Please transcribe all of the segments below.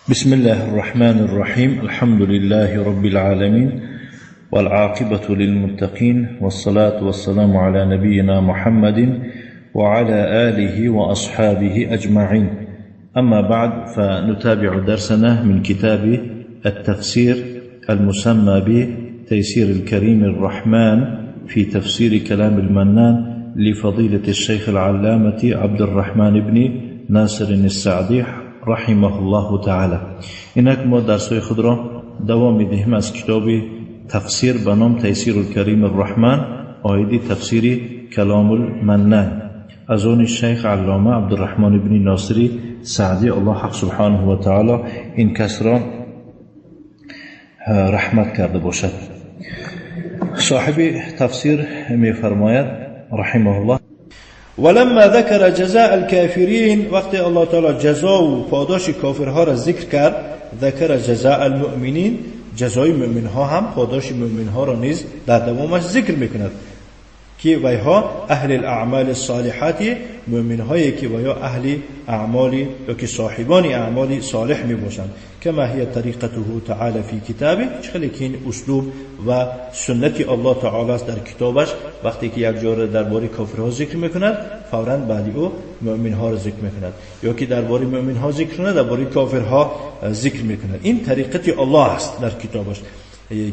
بسم الله الرحمن الرحيم. الحمد لله رب العالمين والعاقبة للمتقين والصلاة والسلام على نبينا محمد وعلى آله وأصحابه أجمعين. أما بعد، فنتابع درسنا من كتاب التفسير المسمى بتيسير الكريم الرحمن في تفسير كلام المنان لفضيلة الشيخ العلامة عبد الرحمن بن ناصر السعدي رحمه الله تعالی. اینک ما درس‌های خود را دوام می‌دهیم از کتاب تفسیر به نام تیسیر الکریم الرحمن، آیدی تفسیری کلام المنان از آن شیخ علامه عبدالرحمن بن ناصر سعدی، الله حق سبحانه و تعالی این کس را رحمت کرده باشد. صاحب تفسیر می‌فرماید رحمه الله: ولما ذكر جزاء الكافرين، وقت الله تعالی جزا و پاداش کافرها را ذکر کرد، ذکر جزاء المؤمنین، جزای مؤمنها هم پاداش مؤمنها را نیز در دوامش ذکر میکند که ویها اهل الاعمال الصالحات، مؤمنهایی که ویا اهل اعمالی یا که صاحبان اعمال صالح می باشند. کما هی طریقته تعالی فی کتابه، خیلی که این اسلوب و سنت الله تعالی است در کتابش. وقتی که یک جا درباره کافرها ذکر میکند، فوراً بعدی او مؤمنها را ذکر میکند، یا که درباره مؤمنها ذکر کند، درباره کافرها ذکر میکند. این طریقت الله است در کتابش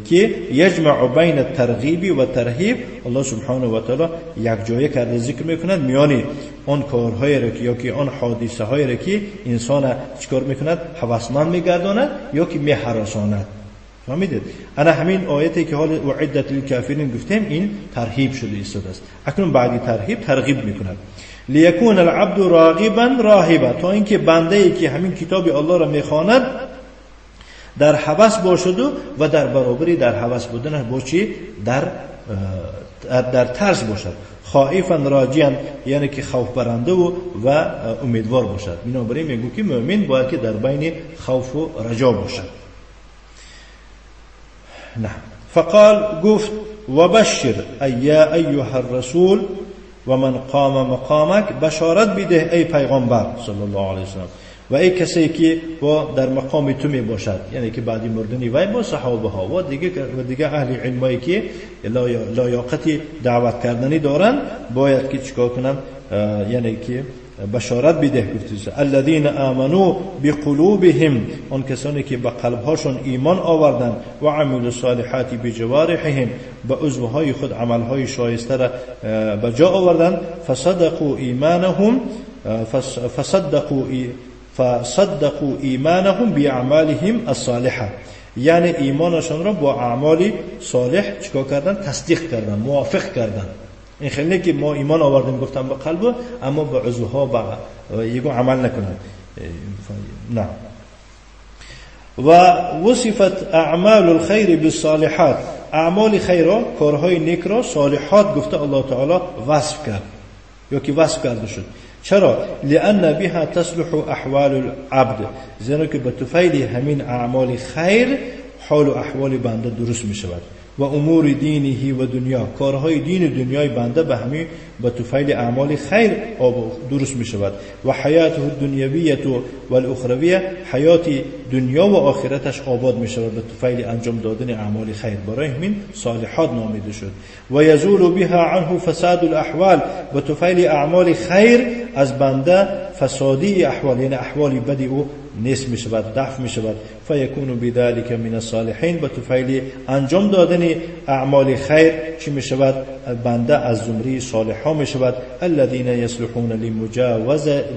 که یجمع بین الترغیب و ترهیب. الله سبحانه و تعالی یک جایه کرده ذکر میکند میانی آن کارهای را که یا که آن حادثه های را که انسان چیکار میکند، هوسمند میگرداند یا که میهراساند. فهمیدید؟ انا همین آیتی که حال وعدت للکافرین گفتیم، این ترهیب شده است. اکنون بعدی ترهیب ترغیب میکند. لیکون العبد راغبا راهبا، تا اینکه بنده ای که همین کتاب الله را میخواند در هوس باشد و در برابری در هوس بودن باشی در ترس باشد. خائفا راجیا، یعنی که خوف برنده و امیدوار باشد. بنابراین میگو که مؤمن باید که در بین خوف و رجا باشد. نه فقال گفت و بشر یا ایها الرسول و من قام مقامک، بشارت بده ای پیغمبر صلی الله علیه وسلم و ای کسی که با در مقام تو می باشد، یعنی که بعدی مردنی وی با صحابه ها و دیگه اهل علمایی که لایاقت دعوت کردنی دارن، باید که چیکار کنن؟ یعنی که بشارت بده. گفت الذين آمنوا بقلوبهم، اون کسانی که به قلبهاشون ایمان آوردن، و عملوا الصالحات بجوارحهم، به عضوهای خود عملهای شایسته را به جا آوردن. فصدقوا ایمانهم فصدقوا ایمانهم باعمالهم الصالحه، یعنی ایمانشان را با اعمال صالح چیکار کردن؟ تصدیق کردن، موافق کردن. این خیلی که ما ایمان آوردیم گفتم به قلب، اما به عضوها با یگو عمل نکنن. نه. و وصفت اعمال الخير بالصالحات، اعمال خیر را، کارهای نیک را صالحات گفته الله تعالی وصف کرد، یا که وصف کرده شد. چرا؟ لأن بها تصلح احوال العبد، زیرا که به طفیل همین اعمال خیر حال و احوال بنده درست می شود. و امور دینه و دنیا، کارهای دین و دنیای بنده به همین به طفیل اعمال خیر درست می شود. و حیاته الدنیویه و الاخرویه، حیات دنیا و آخرتش آباد می شود به طفیل انجام دادن اعمال خیر. برای همین صالحات نامیده شد. و یزول بها عنه فساد الاحوال، به طفیل اعمال خیر از بنده فسادی احوال، یعنی احوالی بدی او نیست می شود، دفع می شود. فیکون بذلک من الصالحین، به طفیل انجام دادن اعمال خیر چی می شود؟ بنده از زمره صالحان می شود. الذين يصلحون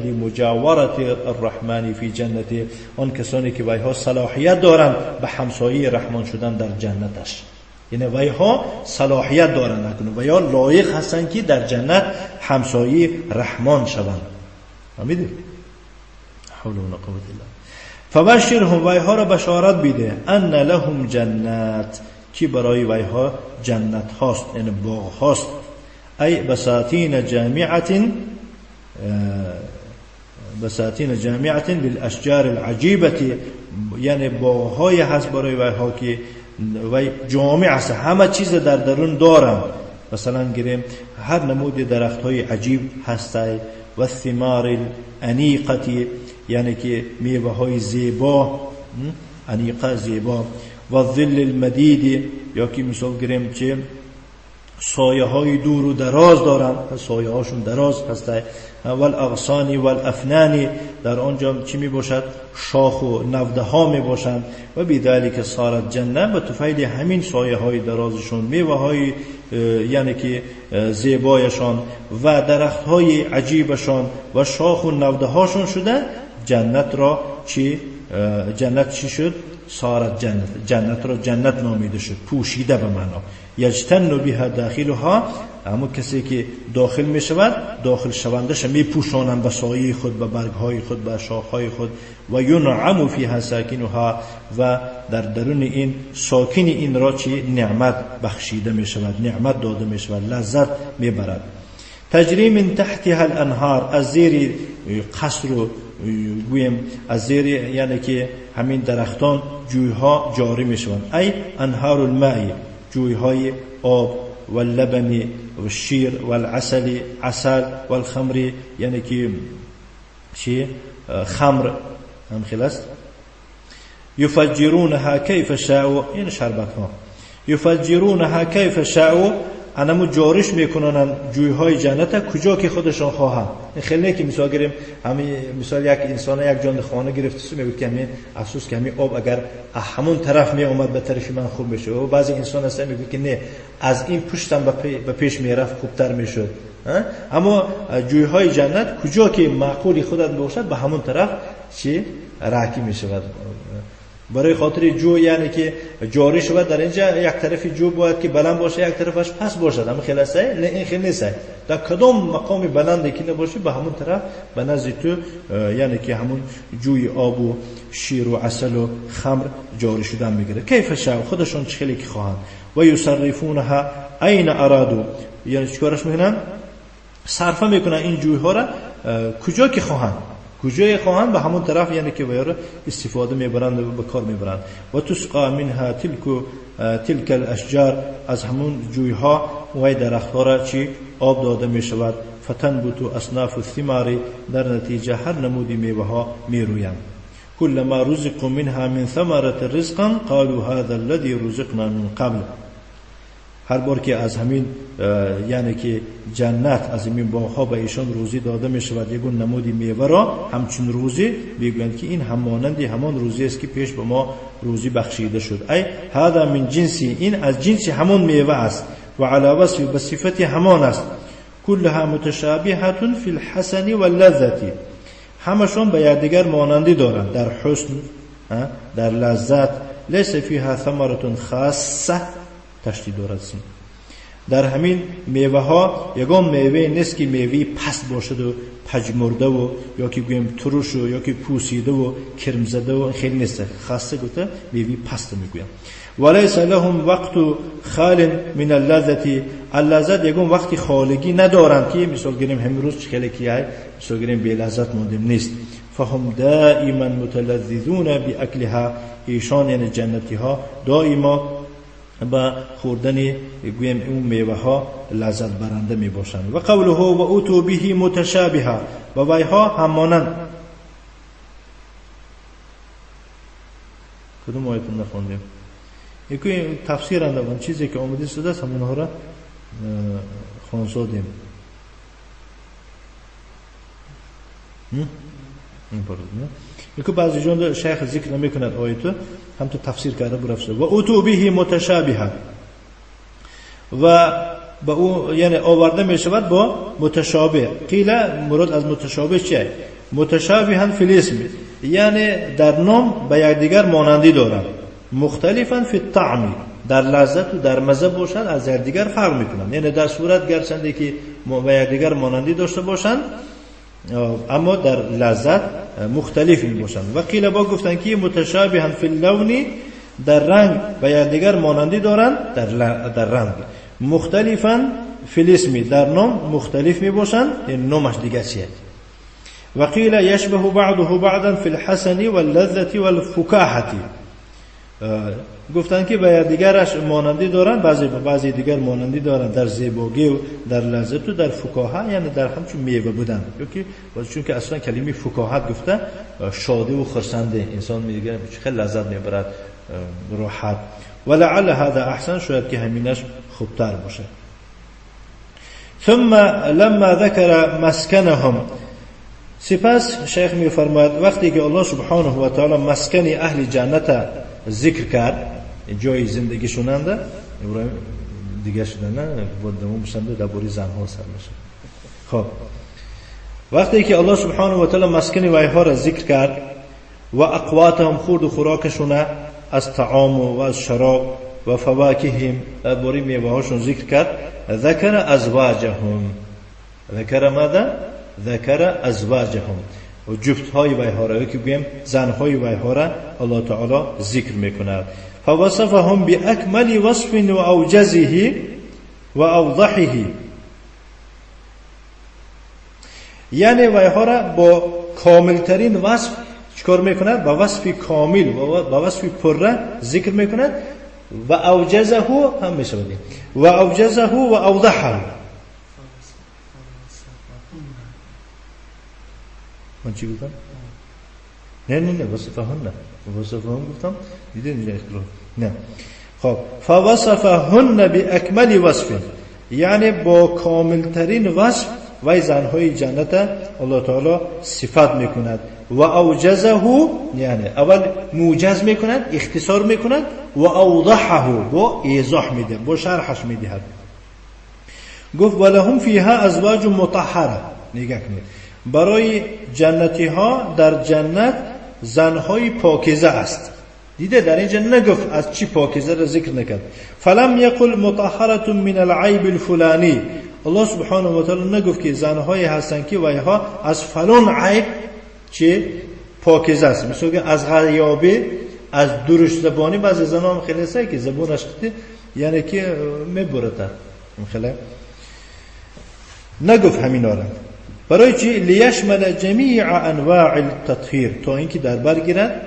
لمجاورة الرحمن فی جنته، آن کسانی که ویها صلاحیت دارند به همسایه رحمان شدن در جنتش، یعنی ویها صلاحیت دارند و یا لایق هستند که در جنت همسایه رحمان شوند. فهمیدید؟ حول ولا قوة الا فبشرهم، ویها را بشارت بده، ان لهم جنات، که برای ویها جنت هاست، یعنی باغ هاست. ای بساتین جامعه بالاشجار العجیبه، یعنی باغ های هست برای ویها که وی جامع است، همه چیز در درون دارن. مثلا گیریم هر نمود درخت های عجیب هسته و ثمار الانیقه، یعنی که میوه های زیبا، انیقه زیبا، و ظل المدید، یا که مثال گریم که سایه های دور و دراز دارن، سایه هاشون دراز هسته، والاغصان والافنان، در آنجا چی می باشد؟ شاخ و نوده ها می باشند. و بذلک صارت جنه، به طفیل همین سایه های درازشون، میوه های یعنی که زیبایشان و درخت های عجیبشان و شاخ و نوده هاشون شده جنت را جنت چی شد؟ صارت جنت، جنت را جنت نامیده شد، پوشیده به معنا. یجتن بها داخلها، اما کسی که داخل می شود، داخل شوندش می پوشانند به سایه خود، به برگ های خود، به شاخ های خود. و ینعم فیها ساکنها، و در درون این ساکن این را چی؟ نعمت بخشیده می شود، نعمت داده می شود، لذت می برد. تجری من تحتها الانهار، از زیر قصر و گویم از زیر یعنی که همین درختان جویها جاری می شوند. ای انهار الماء، جویهای آب، واللبن والشیر والعسل، عسل، والخمر، یعنی که چی؟ خمر هم خلاص. یفجرونها کیف شاء، این شربت ها، یفجرونها کیف شاء، انمو جارش میکنن جویهای جنت کجا که خودشان خواهند. خیلی که مثال گیریم، همین مثال یک انسان یک جان خانه گرفته میگه که همین افسوس که همین آب اگر همون طرف می اومد به طرف من خوب میشه، و بعضی انسان هستن میگه که نه از این پشتم به پیش میرفت خوبتر میشد. اما جویهای جنت کجا که معقول خودت باشد به همون طرف چی راکی میشود. برای خاطر جو یعنی که جاری شود در اینجا یک طرفی جو باید که بلند باشه، یک طرفش پس باشد، اما خیلی سعی نه این خیلی نیست. در کدام مقام بلندی که نباشه به همون طرف به نزد تو یعنی که همون جوی آب و شیر و عسل و خمر جاری شدن میگیره. کیف شاء، خودشون چخیلی که خواهند. و یصرفونها این ارادو، یعنی چیکارش میکنن؟ صرفه میکنن این جوی ها را کجا که خواهند، کجای خواهند به همون طرف یعنی که ویاره استفاده میبرند و به کار میبرند. و تسقا منها تلک الاشجار، از همون جویها و درختها را چی آب داده میشود. فتنبت اصناف الثمار، در نتیجه هر نمودی میوه ها میرویند. كلما رزقوا منها من ثمرة رزقا قالوا هذا الذي رزقنا من قبل، هر بار که از همین یعنی که جنت از این باغ‌ها به ایشان روزی داده می شود یگون نمودی میوه را همچون روزی، میگویند که این همانندی همان روزی است که پیش به ما روزی بخشیده شد. ای هذا من جنسی، این از جنس همون میوه است. و علی وصف، به صفت همان است. كلها متشابهة فی الحسن واللذة، همشون به یکدیگر مانندی دارند در حسن، در لذت. لیس فیها ثمرة خاصه، تشدید دارد سین. در همین میوه ها یگان میوه نیست که میوه پست باشد و پژمرده و یا که گویم ترش و یا که پوسیده و کرم زده و خیلی نیست. خاصه گفته میوه پست میگویم. ولیس لهم وقت خال من اللذة، اللذت یگان وقتی خالگی ندارند که مثال گیریم امروز خیلی کیه مثال گیریم بی لذت مانده نیست. فهم دائما متلذذون باکلها، ایشان یعنی جنتی ها دائما با خوردن گویم اون میوه ها لذت برنده می باشند. و قوله و اوتو به متشابها، و ویها همانند. کدوم آیتون نخوندیم؟ یکی تفسیر اندوان چیزی که آمده شده است همونها را خوانسادیم. این پارد نه؟ یکی بعضی جان شیخ ذکر نمی کند آیتو، هم تو تفسیر کرده برفته. و اوتو به متشابها، و با او یعنی آورده می شود با متشابه. قیل مراد از متشابه چیه؟ متشابها فی الاسم، یعنی در نام به یکدیگر مانندی دارند. مختلفا فی الطعم، در لذت و در مزه باشند، از یکدیگر فرق میکنند. یعنی در صورت گرچند که به یکدیگر مانندی داشته باشند اما در لذت مختلف می باشند. و قیل با گفتن که متشابها فی اللون، در رنگ به یکدیگر مانندی دارند در رنگ. مختلفا فی الاسم، در نام مختلف می باشند، این نامش دیگه چیه. و قیل یشبه بعضه بعضا فی الحسن واللذة والفکاهة، گفتن که به دیگرش مانندی دارن، بعضی دیگر مانندی دارن در زیبایی و در لذت و در فکاهت، یعنی در همچون میوه بودن. چون که اصلا کلمه فکاهت گفته شادی و خرسنده، انسان میگه خیلی لذت میبرد، راحت. ولعل هذا احسن، شاید که همینش خوبتر باشه. ثم لما ذكر مسكنهم، سپس شیخ میفرماید وقتی که الله سبحانه و تعالی مسکن اهل جنت ذکر کرد، جای زندگی شوننده ابراهیم دیگه شده نه بودمون بسنده درباره زنها سر میشه. خب وقتی که الله سبحانه و تعالی مسکن وایها را ذکر کرد و اقواتهم، خورد و خوراکشون از طعام و از شراب و فواکههم، درباره میوه هاشون ذکر کرد. ذکر ازواجهم، ذکر ماذا؟ ذکر ازواجهم، و جفت های وایها را که بگیم زن های وایها را الله تعالی ذکر میکند. فوصفهم باکمل وصف و اوجزه و اوضحه، یعنی وایها را با کامل ترین وصف چکار میکند؟ با وصف کامل و با وصف پره ذکر میکند. و اوجزه هم میشود، و اوجزه و اوضحه. من چی گفتم؟ نه وصفهن گفتم، دیدین اینجا اختلاف نه. خب فوصفهن باکمل وصف، یعنی با کامل ترین وصف وای زنهای جنت الله تعالی صفت میکند. و اوجزه، یعنی اول موجز میکند، اختصار میکند، و اوضحه، و ایضاح میده، با شرحش میدهد. گفت ولهم فیها ازواج مطهره، نگاه کنید برای جنتی ها در جنت زنهای پاکیزه است. دیده در اینجا نگفت از چی پاکیزه را ذکر نکرد. فلم یقل مطهره من العیب الفلانی، الله سبحانه و تعالی نگفت که زنهای هستن که وایها از فلان عیب چه پاکیزه است. مثلا از غیابی، از درشت زبانی، بعضی زنان خیلی سعی که زبونش قطعه یعنی که میبرده خیلی نگفت همین آره. برای چی؟ لیشمل جمیع انواع التطهیر، تا اینکه در بر گیرد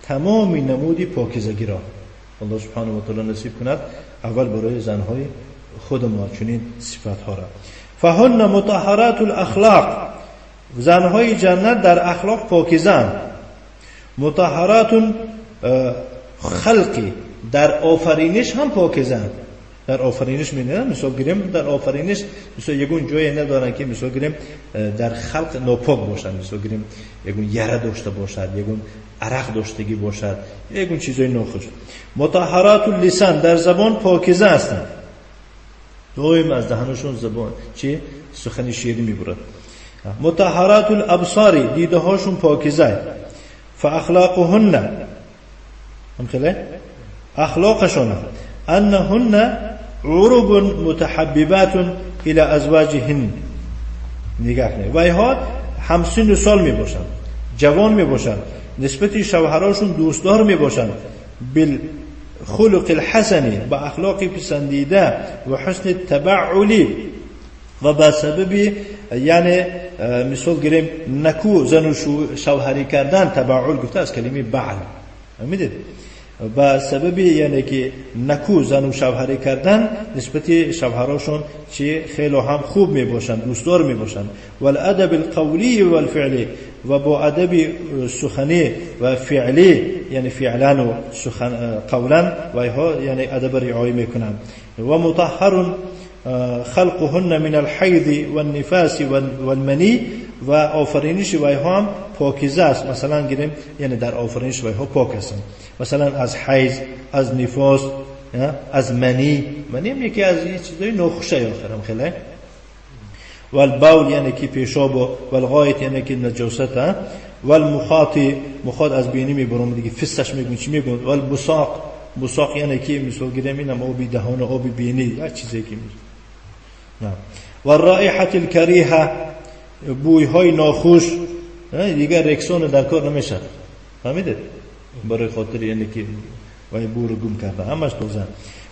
تمام نمودی پاکیزگی را. الله سبحانه و تعالی نصیب کند اول برای زنهای خود ما چنین صفات ها را. فهن مطهرات الاخلاق، زنهای جنت در اخلاق پاکیزند. مطهرات خلقی، در آفرینش هم پاکیزند. در آفرینش می‌بینیم مثلا گیریم در آفرینش مثلا یگون جایی ندارن که مثلا گیریم در خلق ناپاک باشن، مثلا گیریم یگون یره داشته باشد، یگون عرق داشتگی باشد، یگون چیزای ناخوش. مطهرات اللسان، در زبان پاکیزه هستند، دویم از دهنشون زبان چی سخن شیرین میبرد. مطهرات الابصار، دیده هاشون پاکیزه. فاخلاقهن، هم خیلی اخلاقشون انهن عرب متحببات الى ازواجهن. نگاه کنید وایها همسن سال می باشند، جوان می باشند، نسبت شوهراشون دوستدار می باشند. بالخلق الحسن، با اخلاق پسندیده، و حسن تبعلی، و با سبب یعنی مثال گیریم نکو زن و شوهری کردن. تبعل گفته از کلمه بعل، میدید با سبب یعنی که نکو زن و شوهری کردن نسبت شوهراشون چی خیلی هم خوب می باشن، دوستدار می باشن. والادب القولی والفعلی، و با ادب سخنی و فعلی، یعنی فعلان و قولا و ها یعنی ادب رعایت میکنن. و مطهر خلقهن من الحیض والنفاس والمنی، و آفرینش وایها هم پاکیزه است. مثلا گیریم یعنی در آفرینش وایها پاک هستند، مثلا از حیض، از نفاس، از منی هم یکی از این چیزای ناخوشه آخرم خیلی. والبول یعنی که پیشاب، و الغایط یعنی که نجاست، والمخاط از بینی میبرم دیگه فستش میگن چی میگن. والبصاق یعنی که مثلا گیریم اینم آبی دهان، آبی بینی، هر چیزی که میگن. والرائحه الکریهه، بوی های ناخوش دیگه رکسون در کار نمیشه، فهمیدید؟ برای خاطر یعنی که وای بو رو گم کرده همش توزن.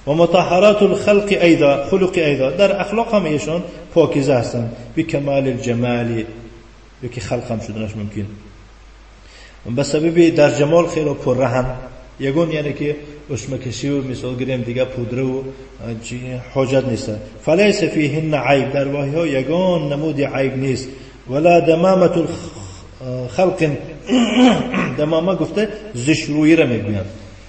و مطهرات الخلق ایضا، خلق ایضا، در اخلاق هم ایشون پاکیزه هستند. بی کمال الجمالی، یکی خلق هم شدنش ممکن به سبب در جمال خیلی پره هم یگون یعنی که اسم کسی و مثال گیریم دیگه پودر و حاجت نیست. فلیس فیهن عیب، در واهی ها یگون نمود عیب نیست. ولا دمامت خلق دمامه گفته زشت رویی را میگویند،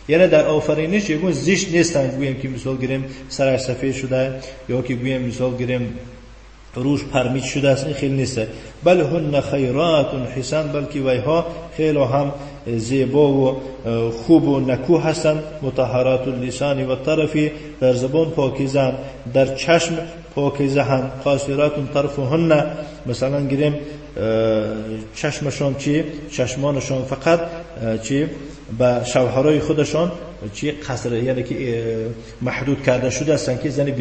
یعنی در آفرینش یگون زشت نیستن گویم که مثال گیریم سرش سفید شده یا که گویم مثال گیریم روش پرمیت شده است، این خیلی نیست. بل هن خیرات حسن، بلکه ویها خیلی هم زیبا و خوب و نکوه هستند. مطهرات اللسان و طرفی، در زبان پاکیزند، در چشم پاکیزند. قاصرات طرفهن، مثلا گیریم چشمشان چی؟ چشمانشان فقط چی؟ با شوهرای خودشان چی قصر، یعنی که محدود کرده شده هستند که زنی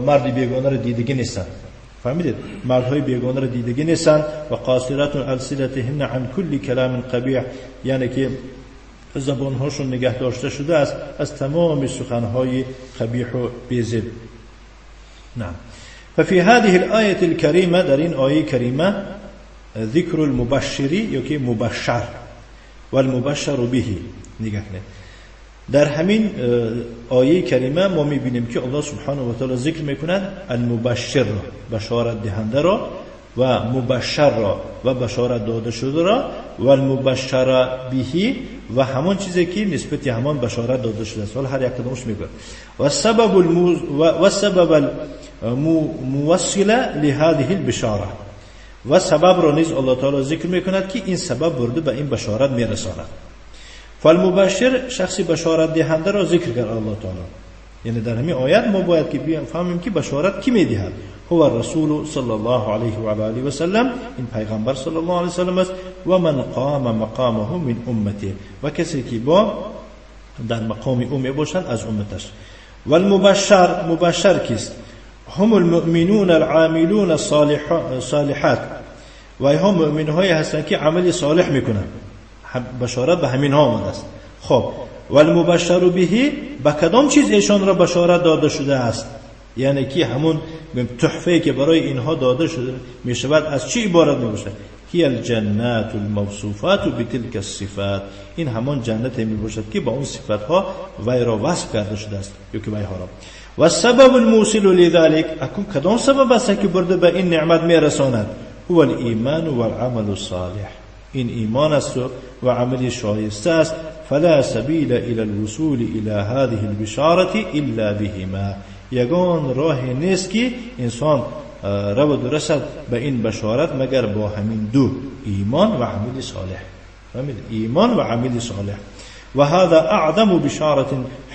مردی بیگانه را دیدگی نیستن. فهمیدید؟ مردهای بیگانه را دیدگی نیستن. و قاصرات السنتهن عن کل کلام قبیح، یعنی که زبانهاشون نگه داشته شده است از تمام سخنهای قبیح و بیزید. نعم. ففي هذه الآية الكريمة، در این آیه کریمه، ذکر المبشری یا که مبشر و المبشر به نگاه کنید. در همین آیه کریمه ما میبینیم که الله سبحانه و تعالی ذکر میکند المبشر را، بشارت دهنده را، و مبشر را و بشارت داده شده را، و المبشر به و همان چیزی که نسبت همان بشارت داده شده است. هر یک کدامش میگه و سبب الموصل لهذه البشاره، و سبب را نیز الله تعالی ذکر میکند که این سبب برده به این بشارت میرساند. فالمبشر، شخصی بشارت دهنده را ذکر کرد الله تعالی. یعنی در همین آیات ما باید که بفهمیم که بشارت کی میدهد. هو الرسول صلی الله علیه و آله و سلم، این پیغمبر صلی الله علیه و سلم است. و من قام مقامه من امته، و کسی که با در مقام او میباشد از امتش. و المبشر، مبشر کیست؟ هم المؤمنون العاملون الصالحات، و اینها مؤمن های هستند که عمل صالح میکنند. بشارت به همین ها آمده است. خب و المبشر به، با کدام چیز ایشان را بشارت داده شده است؟ یعنی که همون تحفه که برای اینها داده شده می شود از چی عبارت می باشد؟ هی الجنات الموصوفات بتلك الصفات، این همان جنت می باشد که با اون صفات ها وی را وصف کرده شده است یا که وی ها را. و سبب الموصل لذلك، اكون کدام سبب است که برده به این نعمت می رساند؟ هو الایمان و العمل الصالح، این ایمان است و عمل شایسته است. فلا سبیل الى الوصول الى هذه البشاره الا بهما، یگان راه نیست که انسان رو درسد به این بشارت مگر با همین دو، ایمان و عمل صالح. ایمان و عمل صالح. و هذا اعظم بشاره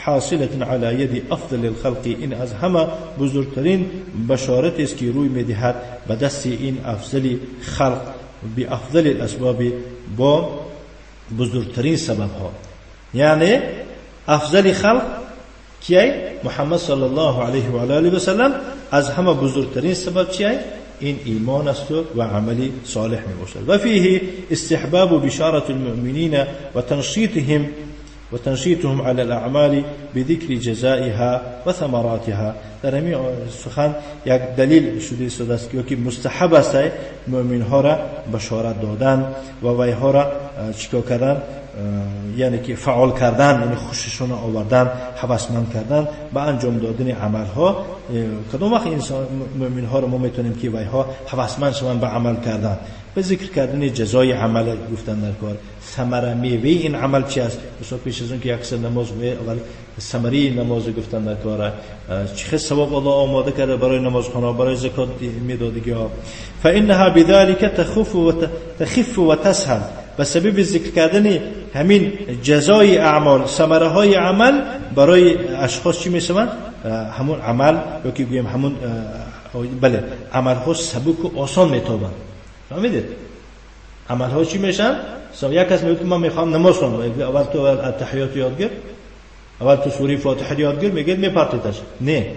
حاصله على يد افضل الخلق، این از همه بزرگترین بشارت است که روی میدهد به دست این افضل خلق، بی افضل الاسباب، با بزرگترین سبب ها. یعنی افضل خلق کیه؟ محمد صلی الله علیه و آله و سلم. از همه بزرگترین سبب چیه؟ این ایمان است و عملی صالح می باشد. و فیه استحباب بشارة المؤمنین و تنشیطهم على الاعمال بذكر جزائها و ثمراتها. در همین سخن یک دلیل شده است که مستحب است مؤمن ها را بشارت دادن و وی ها را چیکار کردن، یعنی که فعال کردن، یعنی خوششون آوردن، هوسمند کردن به انجام دادن عمل ها. کدام وقت انسان مؤمن ها رو ما میتونیم که وی ها هوسمند شوند به عمل کردن، به ذکر کردن جزای عمل گفتن در کار، ثمره میوه این عمل چی است؟ مثلا پیش از اون که اکثر نماز اول ثمره نماز گفتن در کار، چه ثواب الله آماده کرده برای نمازخوان‌ها، برای زکات میدادگی ها. فانها بذلك تخف و تسهل، به سبب ذکر کردن همین جزای اعمال، ثمره های عمل برای اشخاص چی میشوند؟ همون عمل یا که بگیم همون بله عمل ها سبک و آسان میتابند. فهمیدید؟ عمل ها چی میشن؟ یک کس میگه من میخوام نماز خونم، اول تو التحیات یاد گیر، اول تو سوره فاتحه یاد گیر، میگه میپرتیدش. نه،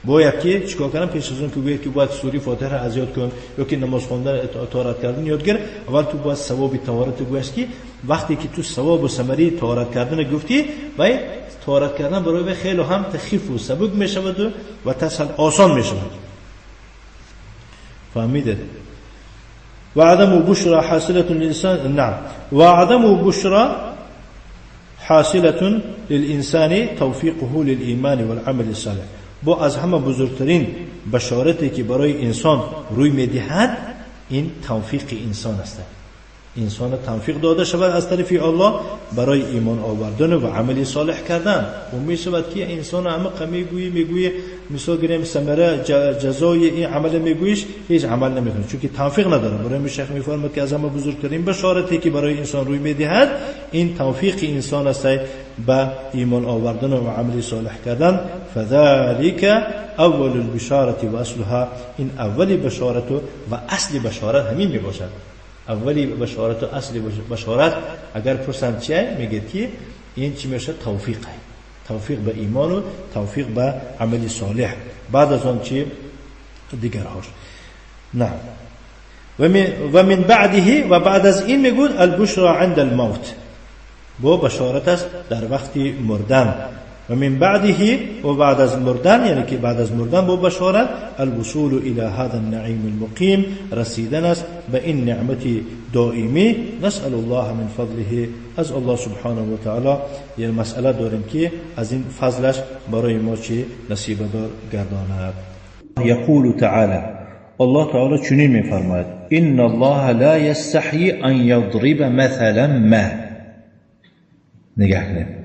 باید که چیکار کنم؟ پیش از اون که بگید که باید سوره فاتحه را از یاد کن یا که نماز خواندن طهارت کردن یاد گیر، اول تو باید ثواب طهارت گوش کی. وقتی که تو ثواب و ثمره طهارت کردن گفتی، و طهارت کردن برای خیلی هم تخفیف و سبک میشود و تسهل آسان میشود. فهمیدید؟ وعدم بشرى حاصلة للإنسان نعم وعدم بشرى حاصلة للإنسان توفيقه للإيمان والعمل الصالح. با از همه بزرگترین بشارتی که برای انسان روی میدهد این توفیق انسان است. انسان توفیق داده شود از طرف الله برای ایمان آوردن و عمل صالح کردن. و می شود که انسان عمق میگویه مثال گریم ثمره جزای این عمل میگویش هیچ عمل نمیکنه چون که توفیق نداره. برای شیخ میفرماید که از همه بزرگترین بشارتی که برای انسان روی میدهد این توفیق انسان است به ایمان آوردن و عمل صالح کردن. فذلك اول البشاره و اصلها این اولی بشارت و اصل بشارت همین میباشد. اولی بشارت و اصل بشارت اگر پرسم چیه میگه که این چی میشه توفیق به ایمان و توفیق به عمل صالح بعد از آن چی دیگر هاش. نه و من بعده و بعد از این میگوید البشرى عند الموت با بشارت است در وقت مردن. و من بعده و بعد از مردن یعنی که بعد از مردن با بشارت الوصول الى هذا النعيم المقيم رسیدن است به این نعمت دائمی. نسأل الله من فضله از الله سبحانه و تعالی یه مسئله داریم که از این فضلش برای ما چی نصیب دار گرداند. یقول تعالی الله تعالی چنین میفرماید ان الله لا يستحي ان يضرب مثلا ما. نگاه کنید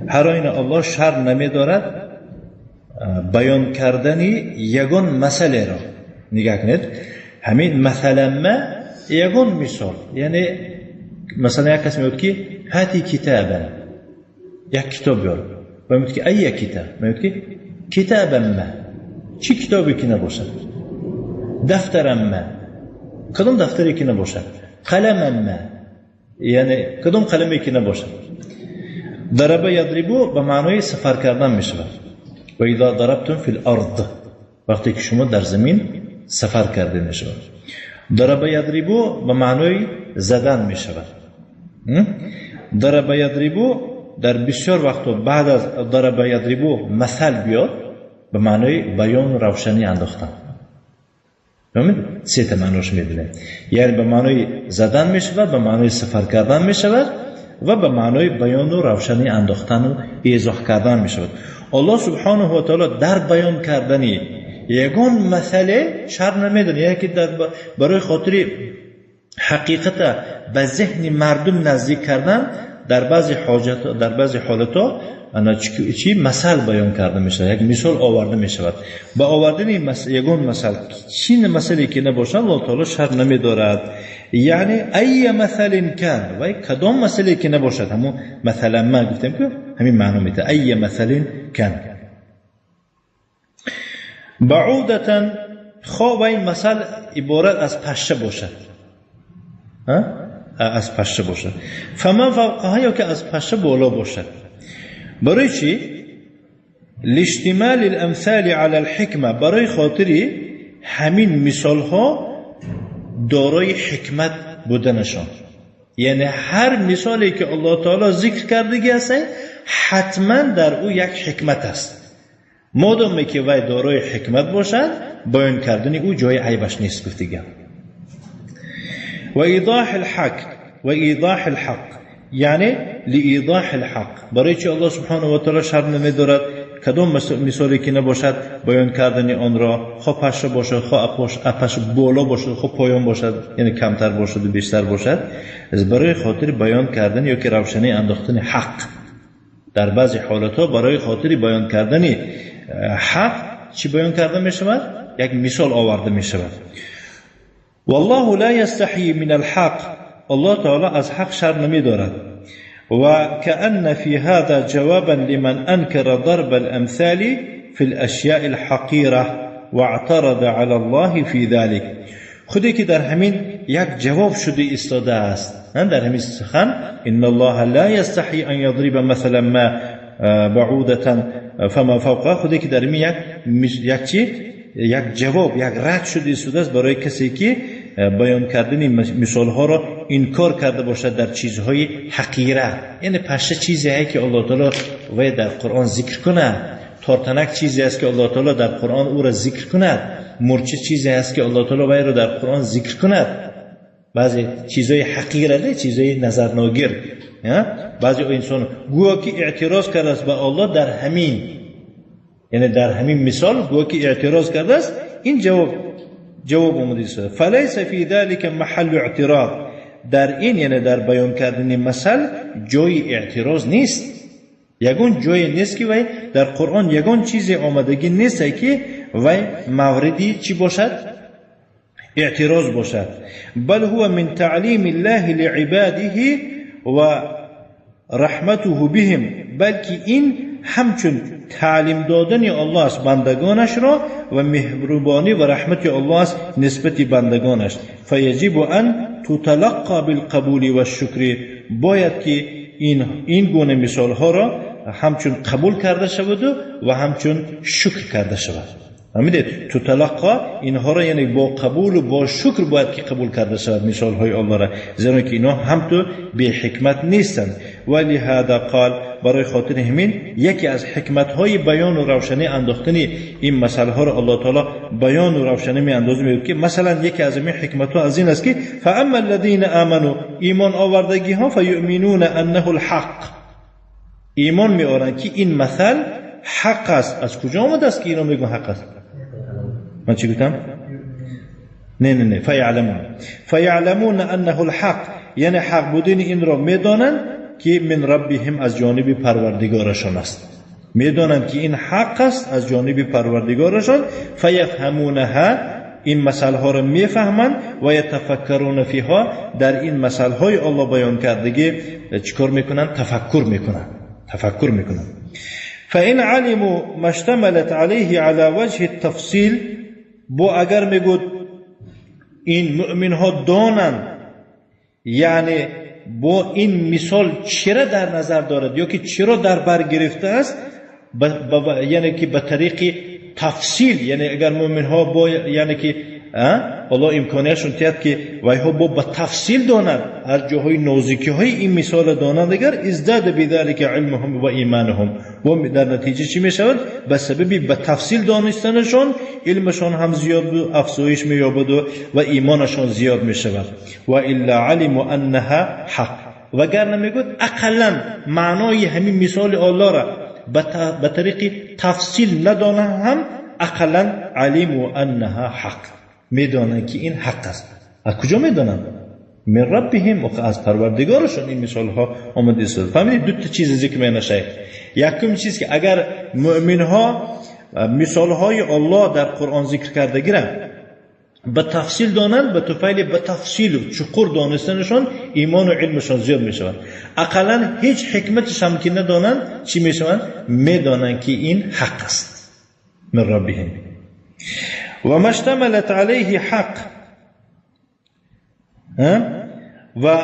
هر آینه الله شر نمی دارد بیان کردنی یگان مسئله را. نگاه کنید همین مثلا ما یگان مثال یعنی مثلا یک کس میگوید که هاتی کتابا یک کتاب بیار و میگوید که ای کتاب میگوید که کتابا ما چی کتابی که نباشد دفترا ما کدام دفتری که نباشد قلما ما یعنی کدام قلمی که نباشد. ضرب یضربو به معنای سفر کردن می شود. و اذا ضربتم فی الارض وقتی که شما در زمین سفر کرده می شود. ضرب یضربو به معنای زدن می شود. ضرب یضربو در بسیار وقت بعد از ضرب یضربو مثل بیاد به معنای بیان و روشنی انداختن. سه تا معناش می دونیم. یعنی به معنای زدن می شود به معنای سفر کردن می شود و به معنای بیان و روشنی انداختن و ایضاح کردن می شود. الله سبحانه و تعالی در بیان کردنی یگان مسئله شر نمیدونه یکی برای خاطر حقیقت به ذهن مردم نزدیک کردن در بعضی حاجت در بعضی حالتا چی مثال بیان کرده می شود یک مثال آورده می شود. با آوردن یگان مثال چین مسئله که نباشه الله تعالی شر نمیدارد. یعنی ای مثل کن و کدام مسئله که نباشد همون مثلا ما گفتم که همین معنی میده ای مثل کن بعودتا خواه و این مثل عبارت از پشه باشد از پشه باشد فمن فوقها یا که از پشه بالا باشد. برای چی؟ لاشتمال الامثال على الحکمه برای خاطری همین مثال ها دارای حکمت بودنشان. یعنی هر مثالی که الله تعالی ذکر کرده است حتما در او یک حکمت است. مادامی که وی دارای حکمت باشد بیان کردن او جای عیبش نیست. گفتگی و ایضاح الحق یعنی لایضاح الحق برای چی الله سبحانه و تعالی شر نمی‌دارد کدام مثالی که نباشد بیان کردن آن را خواه پشه باشد خواه اپش بالا باشد خواه پایان باشد یعنی کمتر باشد و بیشتر باشد از برای خاطر بیان کردن یا که روشنی انداختن حق. در بعضی حالتها برای خاطر بیان کردن حق چی بیان کرده می شود؟ یک مثال آورده می شود. والله لا يستحي من الحق الله تعالی از حق شر نمی دارد. وكأن في هذا جوابا لمن أنكر ضرب الأمثال في الأشياء الحقيرة واعترض على الله في ذلك. خودی که در همین یک جواب شده ایستاده است در همین سخن ان الله لا يستحي ان يضرب مثلا ما بعودة فما فوقها خودی که در همین یک جواب یک رد شده ایستاده است برای کسی که بیان کردن مثال ها را انکار کرده باشد در چیزهای حقیره. یعنی پشه چیزی است که الله تعالی وی در قرآن ذکر کند تارتنک چیزی است که الله تعالی در قرآن او را ذکر کند مرچه چیزی است که الله تعالی وی را در قرآن ذکر کند بعضی چیزای حقیره، چیزای نظر ناگیر. بعضی انسان گویا که اعتراض کرده است به الله در همین، یعنی در همین مثال گویا که اعتراض کرده است، این جواب اومده است. فلیس فی ذلک محل اعتراض، در این یعنی در بیان کردن مثل جای اعتراض نیست. یگون جای نیست که وای در قرآن یگون چیزی آمدگی نیست که وای موردی چی باشد؟ اعتراض باشد. بل هو من تعلیم الله لعباده و رحمته بهم، بلکه این همچون تعلیم دادن الله است بندگانش را و مهربانی و رحمت الله است نسبت بندگانش. فیجب ان تتلقى بالقبول و الشکر، باید که این گونه مثال ها را همچون قبول کرده شود و همچون شکر کرده شود. فهمیدید؟ تتلقى اینها را یعنی با قبول و با شکر باید که قبول کرده شود مثال های الله را، زیرا که اینها هم تو به حکمت نیستند. ولی هذا قال، برای خاطر همین یکی از حکمت های بیان و روشنی انداختن این مسائل ها را الله تعالی بیان و روشنی می اندازه، میگه که مثلا یکی از این حکمت ها از این است که فاما الذين امنوا، ایمان آوردگی ها، فیؤمنون انه الحق، ایمان می آورند که این مثل حق است. از کجا آمده است که اینا میگن حق است؟ من چی گفتم؟ نه فیعلمون انه الحق، یعنی حق بودن این را میدانند که من ربهم، از جانب پروردگارشان است. میدانند که این حق است از جانب پروردگارشان. فیفهمونها، این مسائل ها را میفهمند. و یتفکرون فیها، در این مسائل های الله بیان کردگی چیکار میکنند؟ تفکر میکنند. فإن علموا ما اشتملت عليه على وجه التفصيل، بو اگر میگود این مؤمن ها دانند یعنی با این مثال چرا در نظر دارد یا که چرا در بر گرفته است، یعنی که به طریق تفصیل، یعنی اگر مؤمن ها با یعنی که الله امکانیشون تیاد که وای ها با تفصیل دانند هر جاهای نازکی های این مثال دانند، اگر ازداد بذلك علمهم و ایمانهم، و در نتیجه چی میشود؟ به سببی به تفصیل دانستنشان علمشان هم زیاد و افزایش مییابد و ایمانشان زیاد میشود. و الا علموا انها حق، وگر نمیگود اقلا معنای همین مثال الله را به طریق تفصیل ندانه هم اقلا علموا انها حق، میدانند که این حق است. از کجا میدانند؟ من ربهم، از پروردگارشون این مثال ها آمده است. فهمیدید؟ دو تا چیز ذکر میشه. یکم چیز که اگر مؤمن ها مثال های الله در قرآن ذکر کرده گیرند به تفصیل دانند، به طفیل به تفصیل و چقدر دانستنشان ایمان و علمشان زیاد میشوند. اقلا هیچ حکمتش هم که ندانند چی میشوند؟ میدانند که این حق است من ربهم. و ما اشتملت علیه حق، و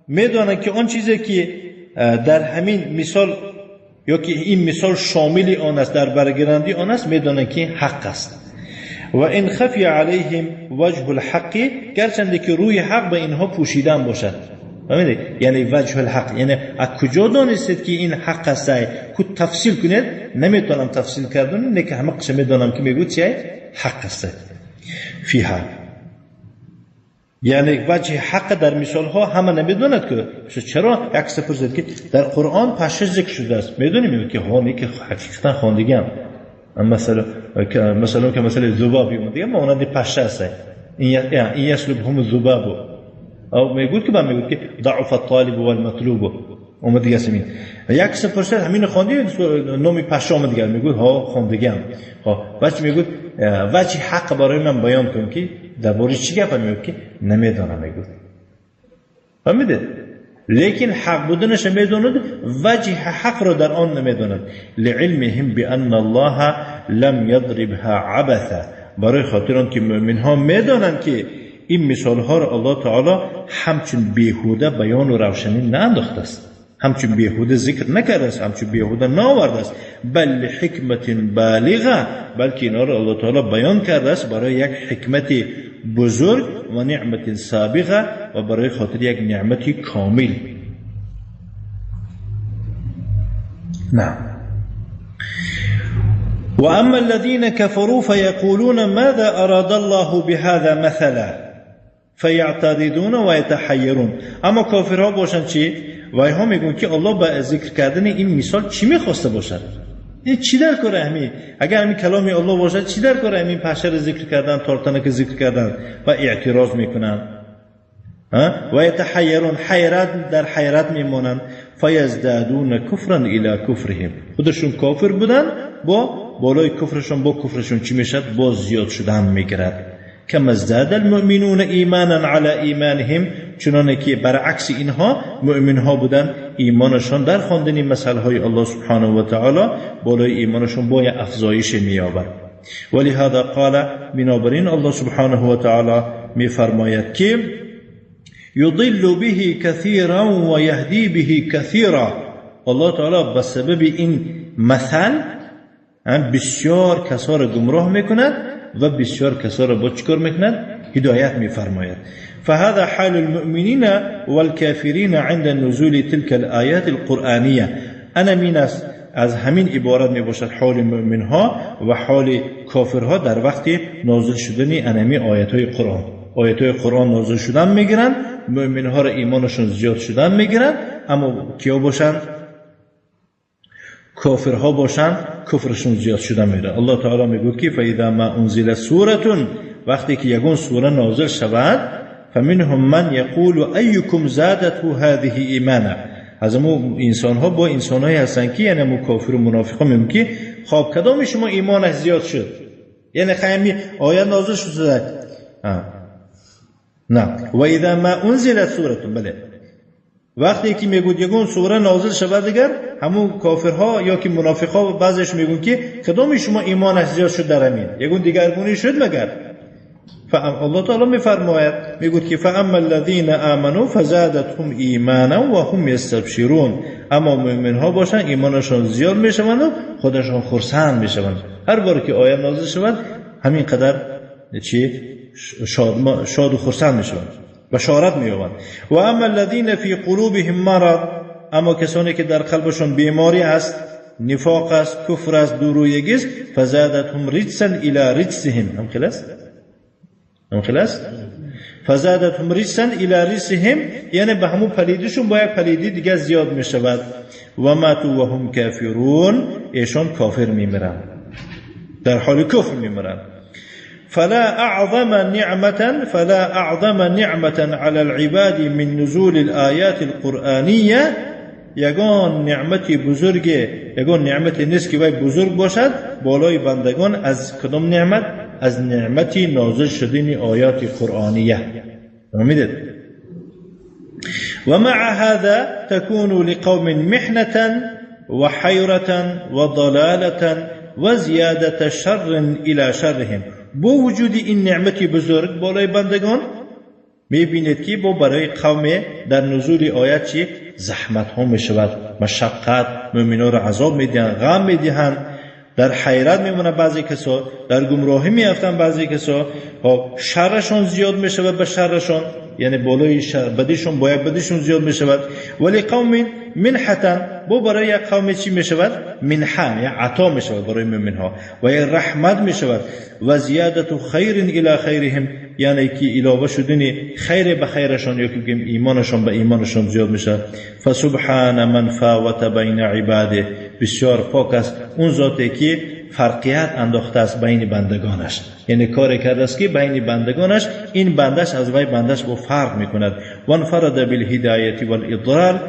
میدانند که آن چیزی که در همین مثال یا که این مثال شامل آن است، در برگرندی آن است، میدانند که حق است. و ان خفی علیهم وجه الحق، گرچند که روی حق به اینها پوشیدن باشد. فهمیدید؟ یعنی وجه الحق یعنی از کجا دانستید که این حق است؟ که تفصیل کنید نمیتونم تفصیل کردن، نه که همه قسم میدانم که میگوید چیه حق است فیها. یعنی وجه حق در مثال ها همه نمیدوند که چرا یک سپرسید که در قرآن پشش ذکر شده است. میدونیم که هانی که حقیقتا خواندگی هم مثلا که مثلا ذبابی اومده ما اونها دی پشه است. این یسلبهم الذباب، او میگوید که میگوید که ضعف الطالب والمطلوب اومده گسمین. یک سپرسید همین خواندی نومی پشه اومده گل میگوید ها خواندگی هم. بچه میگوید وجه حق برای من بیان کن که درباره چی گپ میگوید که نمیدونم. میگوید فهمیدید؟ لیکن حق بودنش میدوند، وجه حق را در آن نمیدوند. لعلمهم بان الله لم يضربها عبثا، برای خاطر آن که مؤمن ها میدانند که این مثال ها را الله تعالی همچون بیهوده بیان و روشنی نانداخته است، همچون بیهوده ذکر نکرده است، همچون بیهوده نآورده است، بل حکمت بالغه، بلکه اینا را الله تعالی بیان کرده است برای یک حکمت بزرگ و نعمت سابقه و برای خاطر یک نعمت کامل. نعم. و اما الذين كفروا فيقولون ماذا اراد الله بهذا مثلا فیعتددون و یتحیرون. اما کافرها باشن چی؟ وایها میگن که الله با ذکر کردن این مثال چی میخواسته باشد؟ این چی در کاره همی؟ اگر همین کلامی الله باشد چی در کاره همین پشر ذکر کردن، تارتنک ذکر کردن و اعتراض میکنن و یتحیرون، حیرت در حیرت میمونن. فیزدادون کفرا الی کفرهم، خودشون کافر بودن، با بالای کفرشون با کفرشون چی میشد؟ باز زیاد شدن میگرد. کما ازداد المؤمنون ایمانا علی ایمانهم، چنانه که برعکس اینها مؤمنها بودن ایمانشان در خواندن مسائل های الله سبحانه و تعالی بالای ایمانشون با افزایش مییابد. ولهذا قال، بنابراین الله سبحانه و تعالی میفرماید که یضل به کثیرا و یهدی به کثیرا. الله تعالی به سبب این مثل بسیار کسا را گمراه میکند و بسیار کسا را با چیکار میکند؟ هدایت میفرماید. فهذا حال المؤمنین والكافرین عند نزول تلك الآیات القرآنیه. انا من از همین عبارت میباشد حال مؤمنها و حال کافرها در وقت نازل شدن انمی آیاتهای قرآن. آیاتهای قرآن نازل شدن میگیرن، مؤمنها را ایمانشون زیاد شدن میگیرن، اما کیا باشن؟ کافرها باشن کفرشون زیاد شدن میره. الله تعالی میگه که فاذا ما انزل سوره، وقتی که یگون سوره نازل شود، فمنهم من یقول ایکم زادته هذه ایمانا. از اون انسان ها با انسان های هستن که یعنی کافر و منافق میگن که خب کدام شما ایمانش زیاد شد؟ یعنی خیلی آیه نازل شده نه. و اذا ما انزلت سوره، بله، وقتی که میگوید یگون سوره نازل شود دیگر، همون کافرها یا که منافقها بعضیش میگن که کدام شما ایمانش زیاد شد در همین، یگون دیگرگونی شد مگر؟ الله تعالی میفرماید، میگوید که فاما الذين آمنوا فزادتهم ایمانا و هم یستبشرون. اما مؤمنها باشن ایمانشون زیاد میشوند و خودشون خرسند میشوند. هر بار که آیه نازل شود همین قدر چی شاد و خرسند میشوند، بشارت مییابند. و اما الذين في قلوبهم مرض، اما کسانی که در قلبشون بیماری است، نفاق است، کفر است، دورویگی است، فزادتهم رجسا الى رجسهم. هم خلاص فزادتهم رجسا الى رجسهم، یعنی به همون پلیدیشون با یک پلیدی دیگه زیاد میشود. و ماتوا و هم کافرون، ایشان کافر میمیرن، در حال کفر میمیرن. فلا اعظم نعمة على العباد من نزول الآيات القرآنية. یگان نعمتی بزرگه، یگان نعمت نیست که وای بزرگ باشد بالای بندگان از کدام نعمت؟ از نعمتی نازل شدن آیات قرآنیه. فهمیدید؟ و مع هذا تكون لقوم محنة و حیرة و ضلالة و زیادة شر الى شرهم. با وجود این نعمتی بزرگ بالای بندگان میبینید که با برای قوم در نزول آیات چی؟ زحمت ها میشود، مشقت، مؤمنان را عذاب میدهند، غم میدهند، در حیرت میمونه بعضی کسا، در گمراهی میافتن بعضی کسا، شرشون زیاد میشود به شرشون، یعنی بالای بدیشون با یک بدیشون زیاد میشود. ولی قوم منحتن، با برای یک قوم چی میشود؟ منحه، یا عطا میشود برای مؤمنها و یا رحمت میشود. و زیادت خیر الی خیرهم، یعنی که علاوه شدن خیر به خیرشون، یا که ایمانشون به ایمانشون زیاد میشه. فسبحان من فاوت بین عباده، بسیار پاک است اون ذاتی که فرقیت انداخته است بین بندگانش، یعنی کاری کرده است که بین بندگانش این بندش از وی بندش با فرق میکند. و انفرد بالهدایت والاضلال،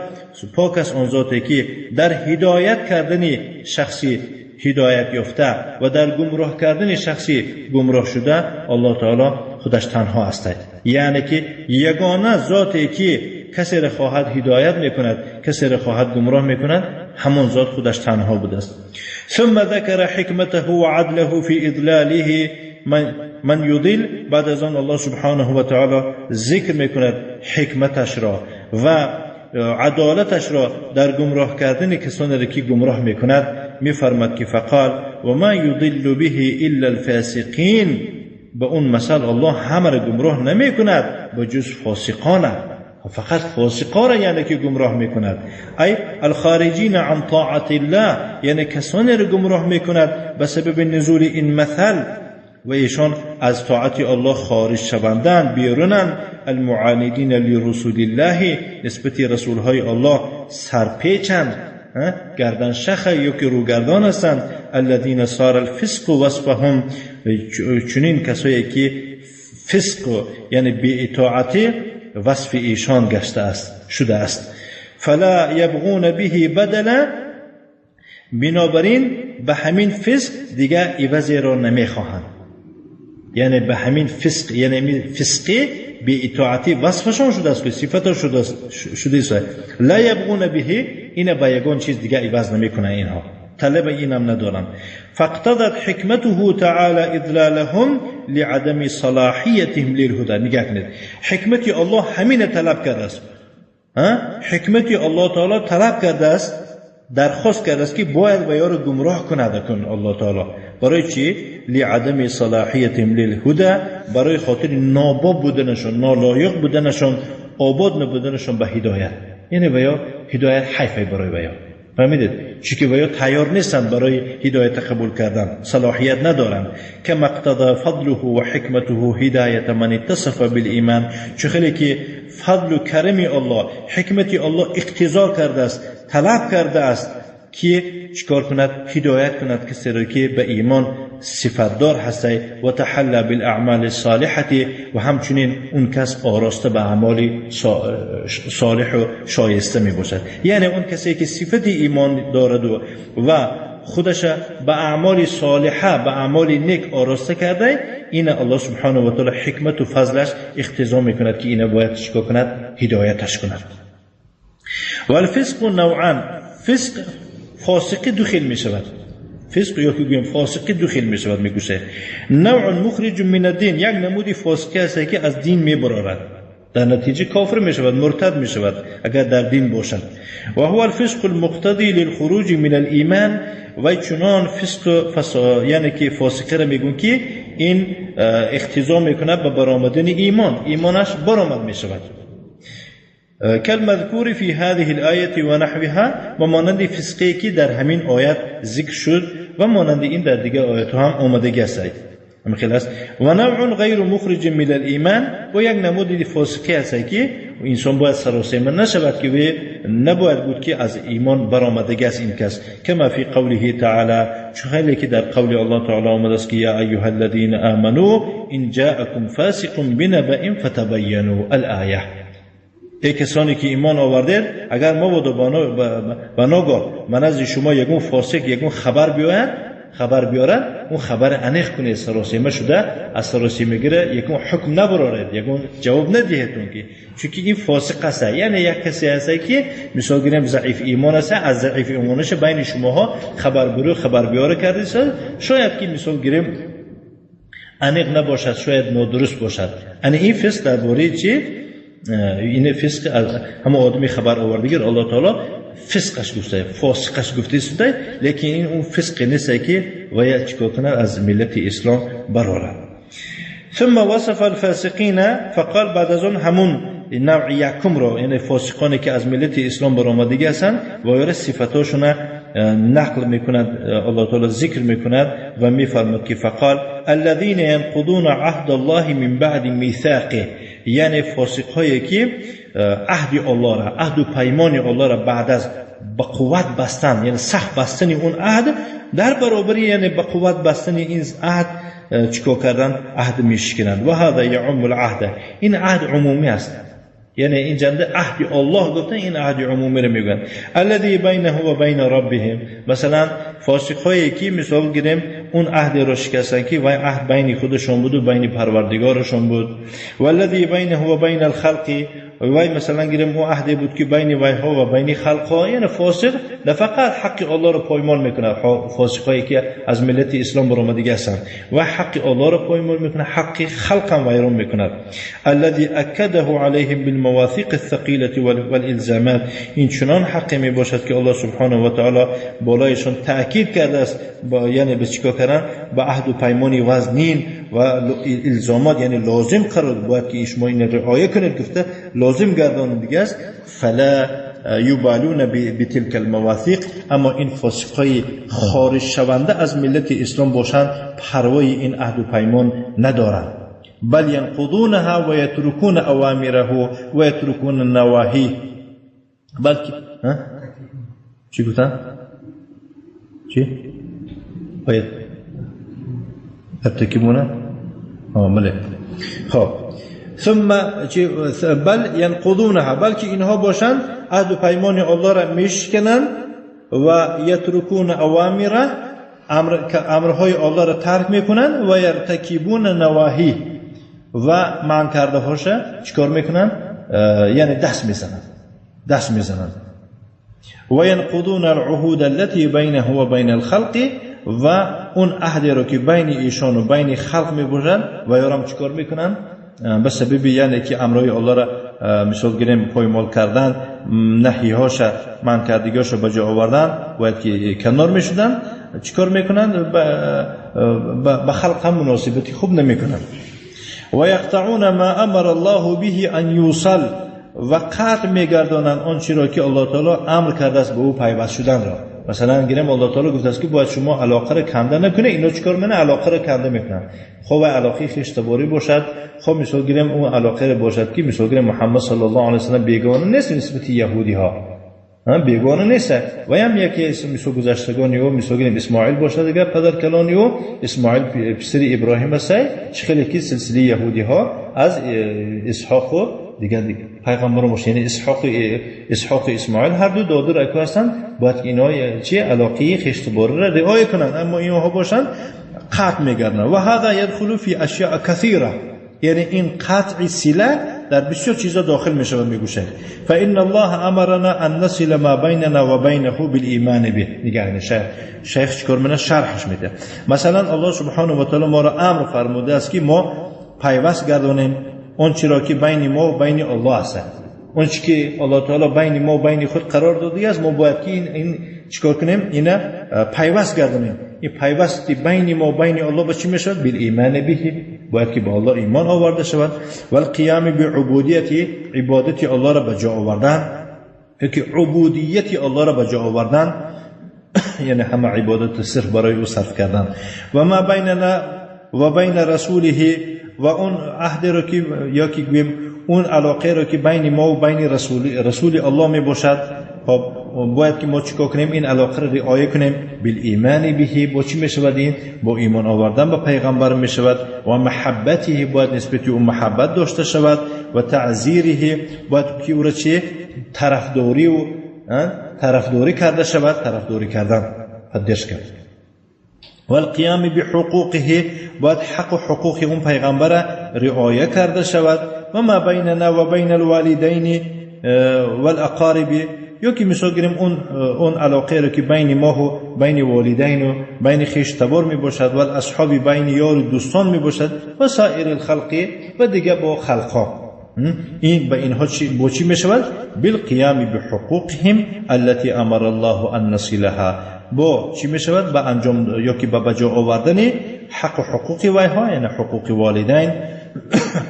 پاک است اون ذاتی که در هدایت کردن شخصی هدایت یافته و در گمراه کردن شخصی گمراه شده الله تعالی خودش تنها است. یعنی که یگانه ذاتی که کسی را خواهد هدایت میکند، کسی را خواهد گمراه میکند، همون ذات خودش تنها بوده است. ثم ذکر حکمته و عدله فی اضلاله من یضل. بعد از آن الله سبحانه و تعالی ذکر میکند حکمتش را و عدالتش را در گمراه کردن کسانی را که گمراه میکند. میفرماد که فقال و ما یضل به الا الفاسقین. به اون مثال الله همه را گمراه نمی کند بجز فاسقانه، فقط فاسقان یعنی که گمراه میکند. ای الخارجین عن طاعت الله، یعنی کسانی را گمراه میکند به سبب نزول این مثل و ایشان از طاعت الله خارج شوندن، بیرونن. المعاندین لرسول الله، نسبت رسول های الله سرپیچند، گردن شخه یا که روگردان هستند. الذین صار الفسق وصفهم، چنین کسایی که فسق یعنی بی اطاعتی وصف ایشان شده است. فلا یبغون به بدلا، بنابراین به همین فسق دیگه عوضی را نمیخواهند. یعنی به همین فسق، یعنی فسقی بی اطاعتی وصفشان شده است، صفتش شده است. لا یبغون به، این با یگان چیز دیگه عوض نمیکنه، اینها طلب اینم ندارن. فاقتضت حکمته تعالی اضلالهم لعدم صلاحیتهم للهدى. نگاه کنید، حکمت الله همین طلب کرده است. حکمت الله تعالی طلب کرده است، درخواست کرده است که باید و یارو گمراه کنه الله تعالی. برای چی؟ لعدم صلاحیتهم للهدى، برای خاطر ناباب بودنشون، نالایق بودنشون، آباد نبودنشون به هدایت. یعنی ویا هدایت حیفه برای ویا. فهمیدید؟ چی که ویا تیار نیستند برای هدایت قبول کردن، صلاحیت ندارند. که مقتضى فضله و حکمته هدایت من اتصف بالایمان، چه خیلی که فضل و کرم الله، حکمت الله اقتضا کرده است، طلب کرده است که چیکار کند؟ هدایت کند کسی را که به ایمان صفتدار هسته و تحلی بالاعمال الصالحه، و همچنین اون کس آراسته به اعمال صالح و شایسته می باشد. یعنی اون کسی که صفت ایمان دارد و خودش به اعمال صالحه، به اعمال نیک آراسته کرده، این الله سبحانه و تعالی حکمت و فضلش اقتضا می کند که این باید چیکار کند؟ هدایتش کند. و الفسق نوعان، فسق فاسقی دو خیل می شود. فسق یا که بگیم فاسقی دو خیل می شود، می گوشه. نوع مخرج من الدین، یک نمودی فاسقی است که از دین می برارد، در نتیجه کافر می شود، مرتد می شود اگر در دین باشد. و هو الفسق المقتضی للخروج من الایمان، و چنان فسق یعنی که فاسقی را میگن که این اقتضا میکنه به برآمدن ایمانش برآمد می شود. كالمذكور في هذه الآية ونحوها، و مانند فسقی که در همین آیت ذکر شد و مانند این در دیگه آیات هم آمده است. و نوع غیر مخرج من الایمان، و یک نمود فاسقی است که انسان باید سراسیمه نشود که نباید بود که از ایمان برآمده است این کس. کما فی قوله تعالی، چون که در قول الله تعالی آمده است که یا ایها الذین آمنوا ان جاءکم فاسق بنبأ فتبینوا الآیه. ای کسانی که ایمان آوردید، اگر ما با ناگاه من از شما یکون فاسق یکون خبر بیارن، اون خبر انیخ کنید، سراسیمه شده، از سراسیمه گیره یکون حکم نبرارید، یکون جواب ندهیتون که چون که این فاسق است. یعنی یک کسی هست که مثال گیریم ضعیف ایمان است، از ضعیف ایمانش بین شماها خبر بیاره کرده، شاید که مثال گیریم انیق نباشد، شاید نادرست باشد. یعنی این فسق درباره چی؟ این فسق همه آدمی خبر آوردگیر الله تعالی فسقش گفته، فاسقش گفته است، لیکن این اون فسق نیست که باید چیکار کنه؟ از ملت اسلام براره. ثم وصف الفاسقین، فقال بعد از اون همون نوع یکم را، یعنی فاسقانی که از ملت اسلام برآمدگی هستند و یاره صفاتاشون نقل میکند، الله تعالی ذکر میکند و میفرماید که فقال الذين ينقضون عهد الله من بعد میثاقه، یعنی فاسقایی که عهد الله را، عهد و پیمان الله را بعد از با قوت بستن، یعنی سخت بستن اون عهد، در برابری یعنی با قوت بستن این عهد چیکار کردن؟ عهد میشکنند. و هذا یعم العهد، این عهد عمومی است. یعنی این جنده عهد الله گفتن، این عهد عمومی رو میگن. الذي بینه و بین ربهم، مثلا فاسقایی که مثال گیریم اون عهد رو شکستن که وای عهد بین خودشون بود و بین پروردگارشون بود. والذی بینه و بین الخلق، وای مثلا گیریم اون عهد بود که بین وای ها و بین خلق ها. یعنی فاسق نه فقط حق الله رو پایمال میکنه، فاسقایی که از ملت اسلام برآمده هستند و حق الله رو پایمال میکنه، حق خلق هم ویران میکنه. الذي اكده عليهم بالمواثيق الثقيله والالزامات، این چنان حق می باشد که الله سبحانه و تعالی بالایشون تاکید کرده است، یعنی به چیکار کردن؟ با عهد و پیمانی وزنین و الزامات، یعنی لازم قرار باید که شما این رعایت کنید. گفته لازم گردان دیگه است. فلا یبالون بتلك المواثیق، اما این فاسقای خارج شونده از ملت اسلام باشند پروای این عهد و پیمان ندارند. بل ینقضونها و یترکون اوامره و یترکون النواهی. بلکه چی گفتن؟ چی؟ باید ابتکمونه؟ بله. خب ثم بل ینقضونها، بلکه اینها باشند عهد و پیمان الله را میشکنند و یترکون اوامره، امرهای الله را ترک میکنند و یرتکبون نواهی، و منع کرده هاش چیکار میکنند؟ یعنی دست میزنند. و ینقضون العهود التي بینه و بین الخلق، و اون عهدی رو که بین ایشان و بین خلق میباشد و یارم چیکار میکنن؟ به سبب یعنی که امرهای الله را مثال گیریم پایمال کردن، نهی هاش منع کردگیش به جا آوردن و که کنار میشدن، چیکار میکنن؟ به خلق هم مناسبتی خوب نمیکنن. و یقطعون ما امر الله به ان یوصل، و قطع میگردانند آنچه را که الله تعالی امر کرده است به او پیوست شدن را. مثلا گیریم الله تعالی گفته است که باید شما علاقه را کنده نکنه، اینا چیکار میکنن؟ علاقه را کنده میکنن. خب علاقه خشتباری باشد، خب مثال گیریم اون علاقه باشد که مثال گیریم محمد صلی الله علیه و سلم بیگانه نیست نسبت یهودی ها، بیگانه نیست. و هم یکی اسم مثال گذشتگانی و مثال گیریم اسماعیل باشد، اگر پدر کلانی و اسماعیل پسر ابراهیم است، چخیلی که سلسله یهودی ها از اسحاق و دیگه پیغمبر باشه، یعنی اسحاق اسماعیل هر دو دادر اکو هستند، باید اینا چه علاقه خشتباری را رعایت کنند، اما اینها باشند قطع میگردن. و هذا يدخل في اشیاء کثیره، یعنی این قطع صله در بسیار چیزا داخل میشه و میگوشه. فان الله امرنا ان نصل ما بیننا و بینه بالایمان به. میگه شیخ چیکار میکنه؟ شرحش میده. مثلا الله سبحانه و تعالی ما را امر فرموده است که ما پیوست گردانیم اون چیزی که بین ما و بین الله است، اون چیزی که الله تعالی بین ما و بین خود قرار داده است، ما باید که این چیکار کنیم؟ اینا پیوست گردانیم. این پیوستی بین ما و بین الله به چی میشود؟ بالایمان به، باید که به الله ایمان آورده شود. و القیام بعبودیت، عبادت الله را به جا آوردن، که عبودیت الله را به جا آوردن یعنی همه عبادت صرف برای او صرف کردن. و ما بیننا و بین رسوله، و اون عهد رو که یا که گویم اون علاقه رو که بین ما و بین رسول الله می باشد، خب باید که ما چیکار کنیم؟ این علاقه رو رعایت کنیم. بالایمان به، با چی میشود؟ این با ایمان آوردن به پیغمبر میشود. و محبته، باید نسبت اون محبت داشته شود. و تعزیره، باید که او را چه طرفداری کرده شود، طرفداری کردن حدش کرد. و القیام بحقوقه، باید حق و حقوق اون پیغمبر رعایت کرده شود. و ما بیننا و بین الوالدین والاقارب، یا که مثال گیریم اون علاقه رو که بین ما و بین والدین و بین خویشتبار می باشد، و اصحاب بین یار و دوستان می باشد، و سایر الخلق، و دیگه با خلقا. این به اینها با چی می شود؟ بالقیام بحقوقهم التي امر الله ان نصلها، با چی می شود؟ به انجام یا که به بجا آوردن حق و حقوق ویها، یعنی حقوق والدین،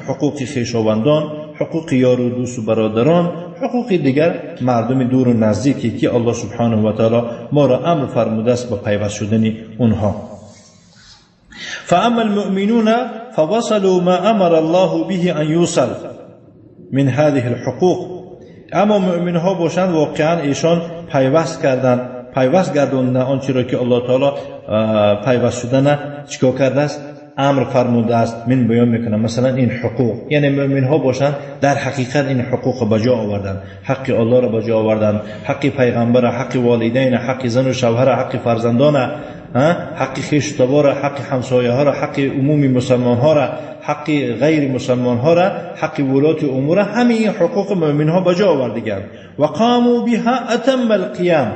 حقوق خویشاوندان، حقوق یار و دوست و برادران، حقوق دیگر مردم دور و نزدیکی که الله سبحانه و تعالی ما را امر فرموده است با پیوست شدن اونها. فاما المؤمنون فوصلوا ما امر الله به ان يوصل من هذه الحقوق، اما مؤمن ها باشند واقعا ایشان پیوست گرداندن آنچه را که الله تعالی پیوست شدن چیکار کرده است؟ امر فرموده است. من بیان میکنم مثلا این حقوق، یعنی مؤمن ها باشند در حقیقت این حقوق به جا آوردن، حق الله را به جا آوردن، حق پیغمبر، حق والدین، حق زن و شوهر، حق فرزندان، حق خویشتبار، حق همسایه ها را، حق عمومی مسلمان ها را، حق غیر مسلمان ها را، حق ولات امور، همه این حقوق مؤمن ها به جا آوردگان. و قاموا بها اتم القیام،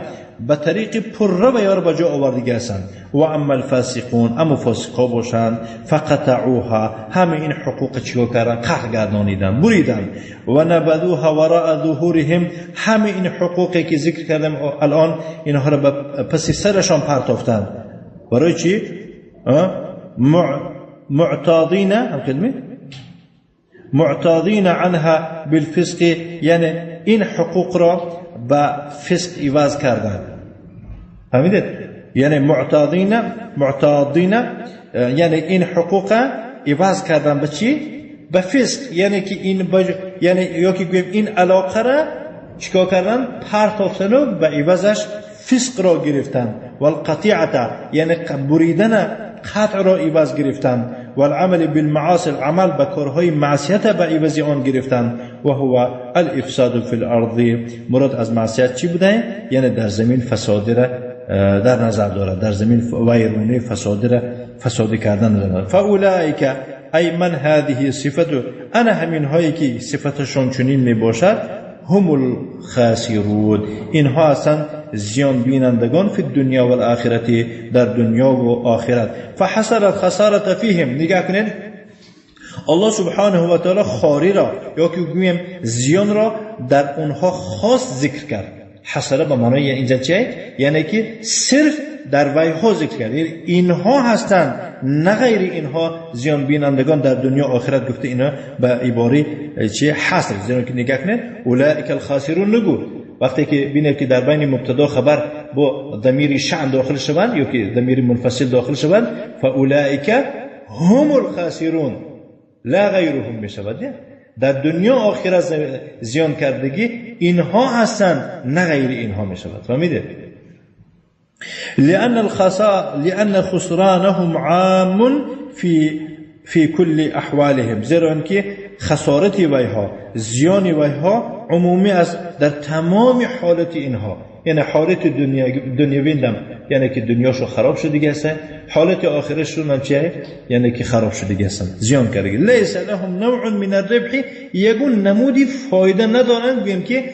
به طریق پر و یار به جا آوردگی هستند. و اما الفاسقون، اما فاسقا باشند، فقطعوها، همه این حقوق چیکار کردن؟ قطع گردانیدن، بریدن. و نبذوها وراء ظهورهم، همه این حقوقی که ذکر کردم الان اینها را پس سرشان پرتافتند. برای چی؟ معتاضین، هم کلمه معتاضین عنها بالفسق، یعنی این حقوق را با فسق عوض کردن. فهمیدید؟ یعنی معتاضین یعنی این حقوق عوض کردن به چی؟ به فسق. یعنی که این یعنی یا که گویم این علاقه را چیکار کردن؟ پرتافتن و به عوضش فسق را گرفتن. والقطیعه یعنی بریدن قطع را عوض گرفتن. والعمل بالمعاصی، عمل به کارهای معصیت به عوض آن گرفتن. و هو الافساد فی الارض، مراد از معصیت چی بوده؟ یعنی در زمین فساد را در نظر دارد، در زمین ویرونی فساد کردن دارد. فاولئک ای من هذه صفت، انا همین هایی که صفتشون چنین می باشد، هم الخاسرون، اینها هستند زیان بینندگان فی الدنیا و الاخرت، در دنیا و آخرت. فحصر الخسارة فیهم، نگاه کنید الله سبحانه و تعالی خاری را یا که گویم زیان را در اونها خاص ذکر کرد. حصره به معنای اینجا چیه؟ یعنی که صرف در ویها ذکر کرد، یعنی اینها هستند نه غیر اینها زیان بینندگان در دنیا آخرت. گفته اینا به عباره چیه؟ حصر. زیرا که نگاه کنید اولئک الخاسرون نگو، وقتی که بینه که در بین مبتدا خبر با ضمیر شأن داخل شوند یا که ضمیر منفصل داخل شوند، فاولئک هم الخاسرون لا غیرهم میشود. در دنیا آخرت زیان کردگی اینها هستند نه غیر اینها میشود. فهمیده؟ لأن خسرانهم عام في كل احوالهم، زیرا اینکه خسارت ویها، زیان ویها عمومی است در تمام حالت اینها. یعنی حالت دنیوی هم یعنی که دنیاشو خراب شده است، حالت آخرتشون هم چیه؟ یعنی که خراب شده است، زیان کرده. لیس لهم نوع من الربح، یگون نمودی فایده ندارن بگیم که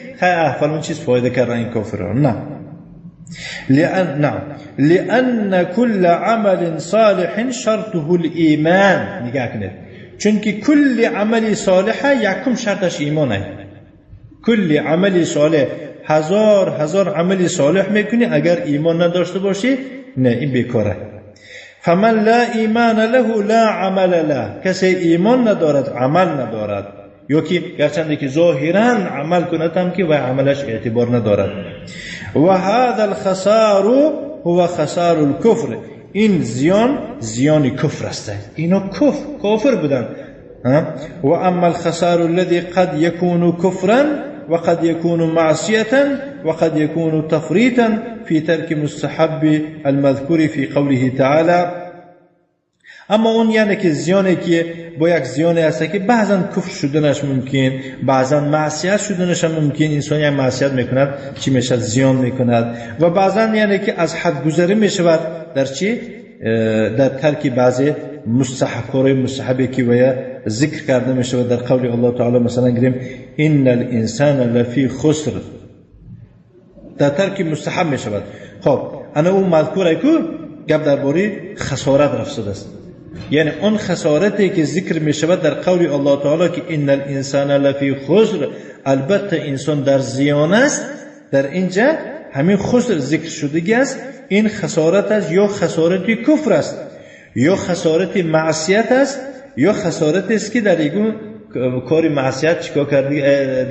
فلان چیز فایده کردن این کافران. نه. لأن كل عمل صالح شرطه الإيمان. نگاه کنید، چون که کل عمل صالح یکم شرطش ایمانه. کل عمل صالح، هزار عمل صالح میکنی، اگر ایمان نداشته باشی نه، این بیکاره. فمن لا ایمان له لا عمل له، کسی ایمان ندارد عمل ندارد، یا که گرچنده که ظاهرا عمل کند هم که و عملش اعتبار ندارد. و هذا الخسار هو خسار الكفر، این زیان کفر است. اینا کافر بودن. و اما الخسار الذي قد يكون كفرا وقد يكون معصية وقد يكون تفريطا في ترك مستحب المذكور في قوله تعالى. اما اون یعنی که زیانی که با یک زیانی هست که بعضا کفر شدنش ممکن، بعضا معصیت شدنش هم ممکن. انسان یک معصیت میکند چی میشد؟ زیان میکند. و بعضا یعنی که از حد گذری میشود در چی؟ در ترک بعضی مستحبی که ویا ذکر کرده میشود در قول الله تعالی. مثلا گریم ان الانسان لفی خسر، در ترک مستحب میشود. خب انا اون مذکوره که گپ درباره خسارت رفته است، یعنی اون خسارتی که ذکر می شود در قول الله تعالی که ان الانسان لفی خسر، البته انسان در زیان است. در اینجا همین خسر ذکر شده است. این خسارت است، یا خسارت کفر است، یا خسارت معصیت است، یا خسارت است که در یگون کاری معصیت چیکار کرده،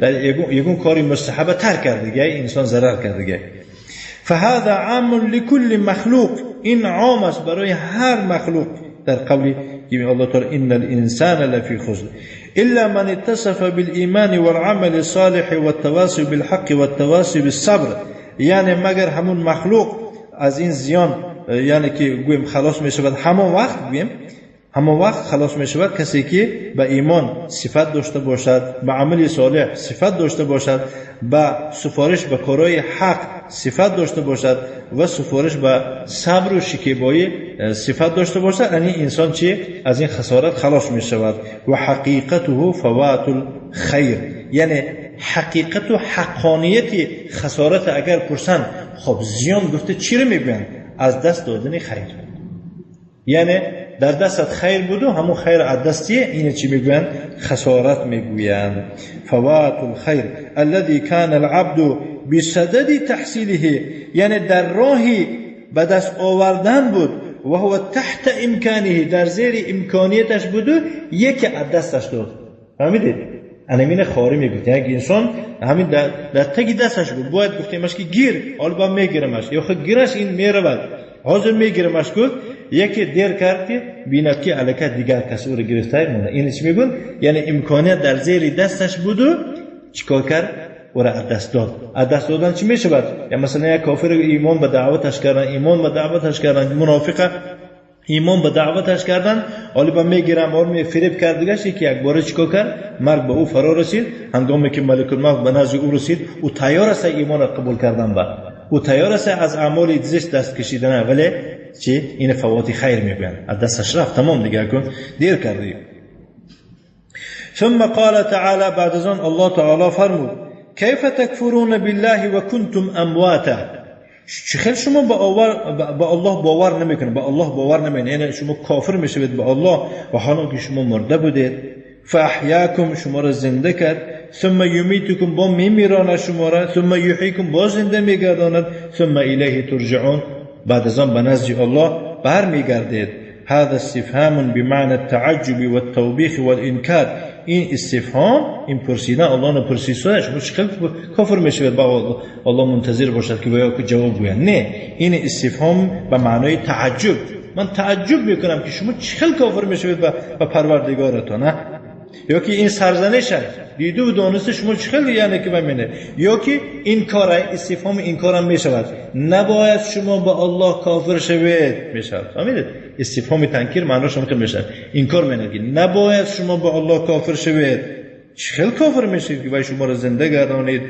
در یگون کاری مستحب ترک کرده، انسان ضرر کرده. فهذا عام لكل مخلوق، این عام است برای هر مخلوق. در قولی که الله تعالی ان الانسان لفی خسر الا من اتصف بالایمان والعمل الصالح والتواصي بالحق والتواصي بالصبر، یعنی مگر همون مخلوق از این زیان یعنی که گویم خلاص می شود همون وقت خلاص می شود کسی که به ایمان صفت داشته باشد، به عمل صالح صفت داشته باشد، به سفارش به کارهای حق صفت داشته باشد و سفارش به صبر و شکیبایی صفت داشته باشد. یعنی انسان چی؟ از این خسارت خلاص می شود. و حقیقته فوات الخیر، یعنی حقیقت و حقانیت خسارت اگر پرسن خب زیان گفته چی رو میگن؟ از دست دادن خیر. یعنی در دستت خیر بود و همون خیر از دستیه، اینه چی میگوین؟ خسارت میگوین. فوات الخیر الذي كان العبد بصدد تحصيله، یعنی در راهی به دست آوردن بود و هو تحت امکانه، در زیر امکانیتش بود، یکی از دستش داد. فهمیدید؟ انمین خاری میگفت یک انسان همین در تگی دستش بود، باید گفتیمش که گیر، حالا با میگیرمش، یا خود گیرش این میرود، حاضر میگیرمش. گفت یکی دیر کرد که بیند که علاقه دیگر کسی او رو گرفته مونه. این چی میگن؟ یعنی امکانیت در زیر دستش بود و چیکار کرد؟ او را از دست داد. از دست دادن چی میشه بعد؟ یا مثلا یک کافر ایمان به دعوتش کردن، منافق ایمان به دعوتش کردن، حالا با میگیرم اور می فریب کرد دیگه، که یک بار چیکار کرد؟ مرگ به او فرا رسید. هنگامی که ملک الموت به نزد او رسید، او تیار است ایمان را قبول کردن، با او تیار است از اعمال زشت دست کشیدن، ولی چی؟ این فوات خیر میگن، از دستش رفت، تمام دیگه کن، دیر کردی. ثم قال تعالی، بعد از آن الله تعالی فرمود: کیف تکفرون بالله و کنتم امواتا. چخیل شما با الله باور نمیکنید، با الله باور نمیکنید، یعنی شما کافر میشوید با الله و حالا که شما مرده بودید. فاحیاکم، شما را زنده کرد. ثم یمیتکم، با میمیراند شما را. ثم یحییکم، با زنده میگرداند. ثم الیه ترجعون، بعد از آن به نزد الله برمیگردید. هذا استفهام بمعنى التعجب والتوبيخ والانكار. این استفهام، این پرسیدن، الله نپرسیده شما چخیل کافر میشوید با الله منتظر باشد که باید که جواب بگوید؟ نه، این استفهام به معنای تعجب. من تعجب میکنم که شما چخیل کافر میشوید با پروردگارتان. نه، یا که این سرزنش دیده و دانسته شما چخیل، یعنی که بمینه، یا که این کار استفهام این کارم میشود، نباید شما با الله کافر شوید میشود. فهمیدید؟ استفهام تنکیر معناش هم میشه این کار میگه نباید شما با الله کافر شوید. چخیل کافر میشید که شما را زنده گردانید؟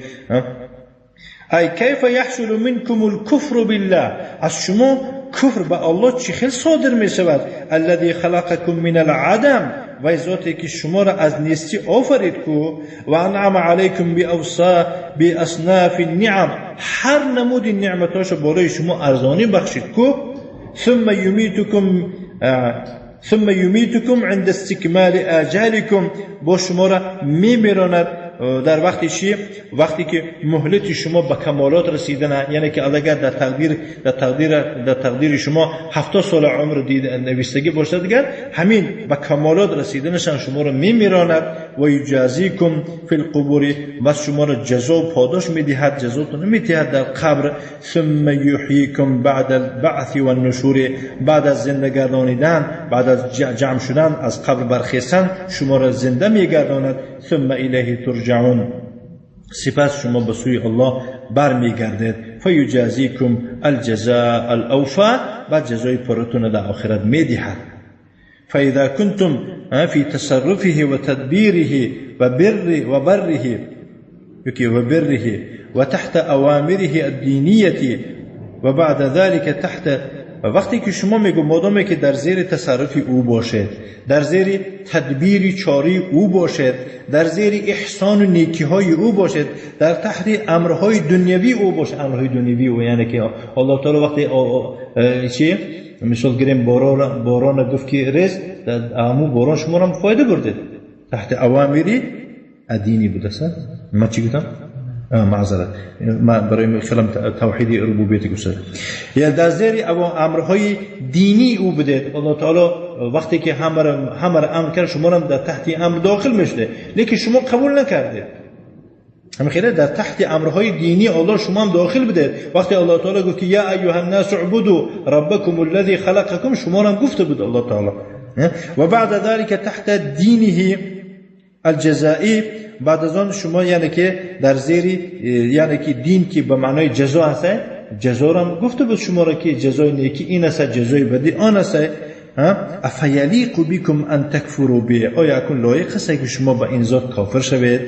ای کیف یحصل منکم الکفر بالله، از شما کفر به الله چخیل صادر میشود؟ الذی خلقکم من العدم، و ذاتی که شما را از نیستی آفرید کو، و انعم علیکم باصناف النعم، هر نمود نعمتاش برای شما ارزانی بخشید کو. ثم یمیتکم عند استکمال آجالکم، با شما را میمیراند در وقتی که مهلت شما به کمالات رسیدن، یعنی که اگر در تقدیر شما 70 سال عمر نوشتگی باشد دیگر، همین به کمالات رسیدنشان شما را میمیراند. و یجازیکم فی القبور، بس شما را جزا و پاداش میدهد، جزاتون میدهد در قبر. ثم یحییکم بعد البعث و النشور، بعد از زنده گردانیدن، بعد از جمع شدن از قبر برخیستن، شما را زنده میگرداند. ثم الیه ترجعون، سپس شما به سوی الله برمیگردید. فیجازیکم الجزاء الاوفا، بعد جزای پرتون در آخرت میدهد. فاذا کنتم فی تصرفه و تدبیره و بره و تحت اوامره الدینیه و بعد ذلك تحت، وقتی که شما میگو مادامی که در زیر تصرف او باشد، در زیر تدبیر چاری او باشد، در زیر احسان و نیکی های او باشد، در تحت امرهای دنیوی او باشد. امرهای دنیوی او یعنی که الله تعالی وقتی چی مثال گریم باران گفت که رز، در امو باران شما را فایده برده، تحت اوامری دینی بوده. ما چی گفتم؟ معذرت، ما برای کلام توحید ربوبیت گفتم. یا در زیر امرهای دینی او بده. الله تعالی وقتی که همه را امر کرد، شما را در تحت امر داخل میشده، لیکن شما قبول نکرده. همین خیلی در تحت امرهای دینی الله شما هم داخل بده. وقتی الله تعالی گفت که یا ایها الناس اعبدوا ربکم الذی خلقکم، شما را هم گفته بود الله تعالی. و بعد ذلك تحت دینه الجزائی، بعد از آن شما یعنی که در زیر یعنی که دین که به معنای جزا هست، جزا را هم گفته بود شما را که جزای نیکی این است، جزای بدی آن است. افیلیق بکم ان تکفروا به، آیا کن لایق است که شما با این ذات کافر شوید؟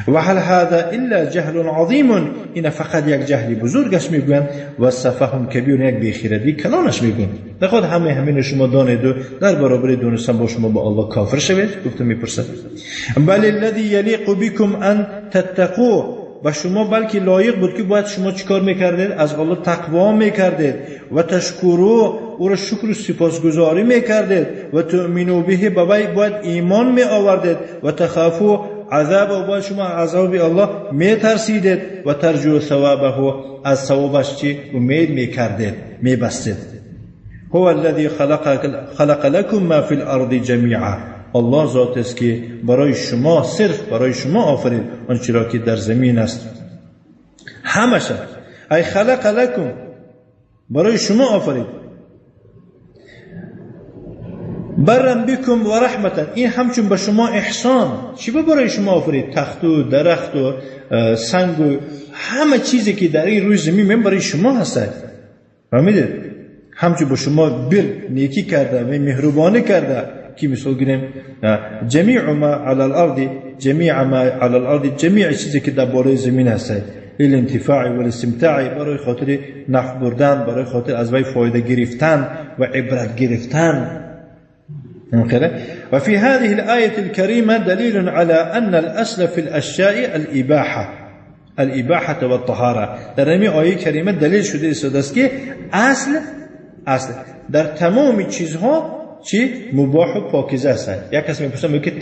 و هل هذا الا جهل عظیم، این فقط یک جهل بزرگ است میگویند، و سفه کبیر، یک بیخیرتی کلانش میگویند. نخواد همین شما دانید در برابر دونستان با شما با الله کافر شوید؟ گفته میپرسد بل الذی یلیق بکم ان تتقوا، و شما بلکه لایق بود که باید شما چیکار میکردید؟ از الله تقوا میکردید. و تشکرو، او را شکر و سپاسگزاری میکردید. و تؤمنوا به، باید ایمان می آوردید. و تخافوا عذاب، و باید شما عذاب الله می ترسیدید. و ترجو ثوابه، از ثوابش چی امید می کردید، می بستید. هو الذي خلق لكم ما في الارض جميعا. الله ذات است که برای شما، صرف برای شما آفرید آنچه را که در زمین است، همش. ای خلق لکم، برای شما آفرید. برم بکم و رحمتا، این همچون به شما احسان. چی برای شما آفرید؟ تخت و درخت و سنگ و همه چیزی که در این روی زمین برای شما هست. فهمیدید؟ همچون به شما بر نیکی کرده و مهربانی کرده که مثال گیریم جمیع ما علی الارض، جمیع چیزی که در بالای زمین هست، الانتفاع و الاستمتاع، برای خاطر نفع بردن، برای خاطر از وی فایده گرفتن و عبرت گرفتن. وفي هذه الآية الكريمة دليل على أن الأصل في الأشياء الإباحة والطهارة. در این آیه کریمه دلیل شده است که اصل در تمام چیزها چی مباح و پاکیزه است. یک کسی میپرسه میگه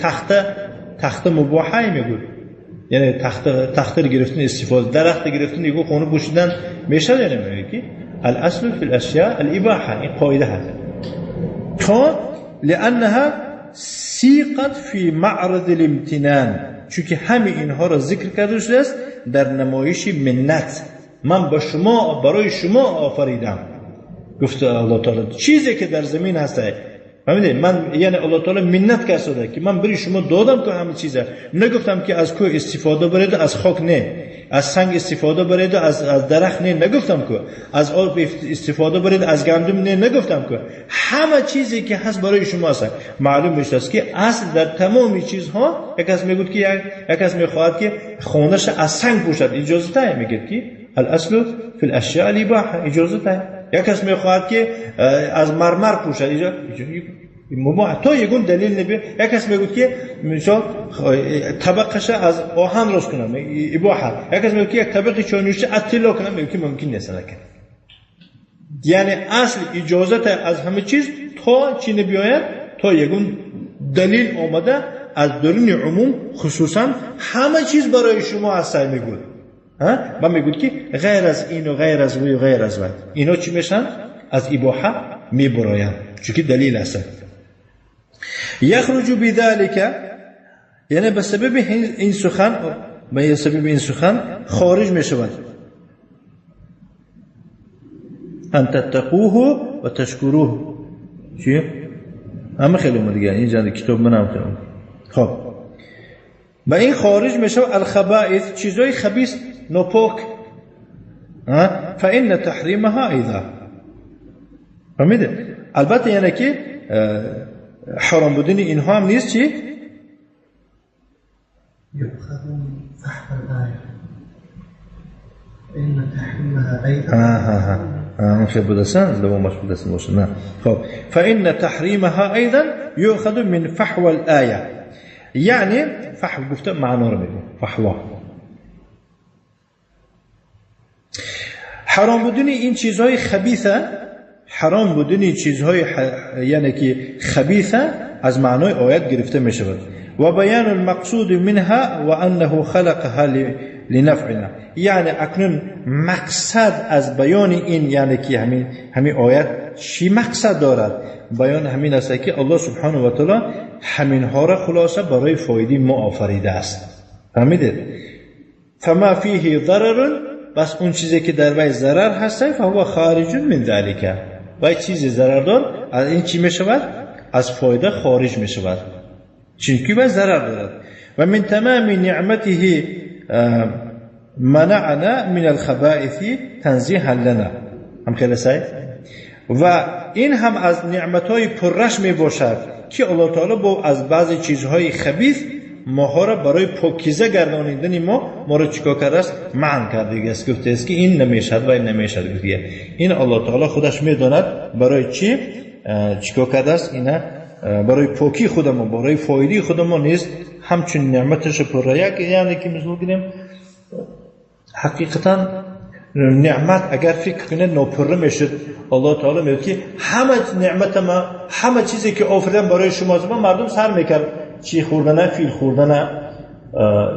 تخت مباحه، میگه یعنی تخت گرفتن استفاده، درخت گرفتن، دیگه خونه پوشیدن میشه یا نمیشه؟ الاصل في الاشياء الاباحه، این قاعده هست. تا لانها سیقت فی معرض الامتنان، چون همه اینها را ذکر کرده شده است در نمایش منت. من با شما، برای شما آفریدم. گفته الله تعالی چیزی که در زمین هست، فهمیدید؟ من یعنی الله تعالی منت کرده که من برای شما دادم که همه چیزه. نگفتم که از کوه استفاده برید، از خاک نه، از سنگ استفاده برید، از درخت نه، نگفتم که از آب استفاده برید، از گندم نه، نگفتم که همه چیزی که هست برای شما هست. معلوم میشه که اصل در تمام چیزها، یک کس میگه که یک کس میخواهد که خونش از سنگ پوشد، اجازه ده، میگه که الاصل فی الاشیاء الاباحه، اجازه ده. یک کس میخواهد که از مرمر پوشد، اجازه مباح. تو یگون دلیل نبی. یک کس میگه که مثلا طبقش از آهن روش کنم، اباحه. یک کس میگه که یک طبقه چانوشه از طلا کنم، میگه که ممکن نیست نکنه. یعنی اصل اجازت از همه چیز تا چی نبیاید، تا یگون دلیل آمده از درون عموم، خصوصا همه چیز برای شما هست میگه. من میگم که غیر از این و غیر از وی و غیر از وی، اینا چی میشن؟ از اباحه میبراین، چون که دلیل هست. یخرج بذلك، یعنی به سبب این سخن خارج میشود. ان تتقوه و تشکروه. چی؟ همه خیلی دیگه اینجا کتاب منم خیلی. خب با این خارج میشه الخبائث، چیزای خبیث ناپاک. فإن تحریمها ایضا. فهمیده؟ البته یعنی که حرام بودن اینها هم نیست. چی؟ یبخذون فحم الآیه این تحریمها ایضا. خیلی بودستن دوامش بودستن باشه. نه خب فإن تحریمها ایضا یؤخذ من فحوى الآیه. یعنی فحو گفته معنا رو میگه، فحوا. حرام بودن این چیزهای خبیثه، حرام بودن چیزهای یعنی که خبیثه از معنای آیت گرفته می شود. و بیان المقصود منها و انه خلقها لنفعنا. یعنی اکنون مقصد از بیان این، یعنی که همین آیت چی مقصد دارد؟ بیان همین است که الله سبحانه و تعالی همین ها را خلاصه برای فایده ما آفریده است. فهمیدید؟ فما فیه ضرر، بس اون چیزی که در وی ضرر هست فهو خارج من ذلك. و چیزی ضرردار از این چی می شود؟ از فایده خارج می شود، چونکه وی ضرر دارد. و من تمام نعمته منعنا من الخبائث تنزیها لنا. هم خیلی سعی. و این هم از نعمتهای پررش می باشد که الله تعالی با از بعضی چیزهای خبیث ما را برای پاکیزه گردانیدن ما را چیکار کرده است؟ منع کرده است. گفته است که این نمیشد و این نمیشد. گفته این الله تعالی خودش میداند برای چی چیکار کرده است. اینا برای پاکی خود ما، برای فایده خود ما نیست. همچون نعمتش پرریا، یعنی که مثلا بگیم حقیقتا نعمت اگر فکر کنه ناپره میشد، الله تعالی میگه که همه نعمت ما، همه چیزی که آفریدم برای شما، مردم سر میکرد چی خوردن، فیل خوردن،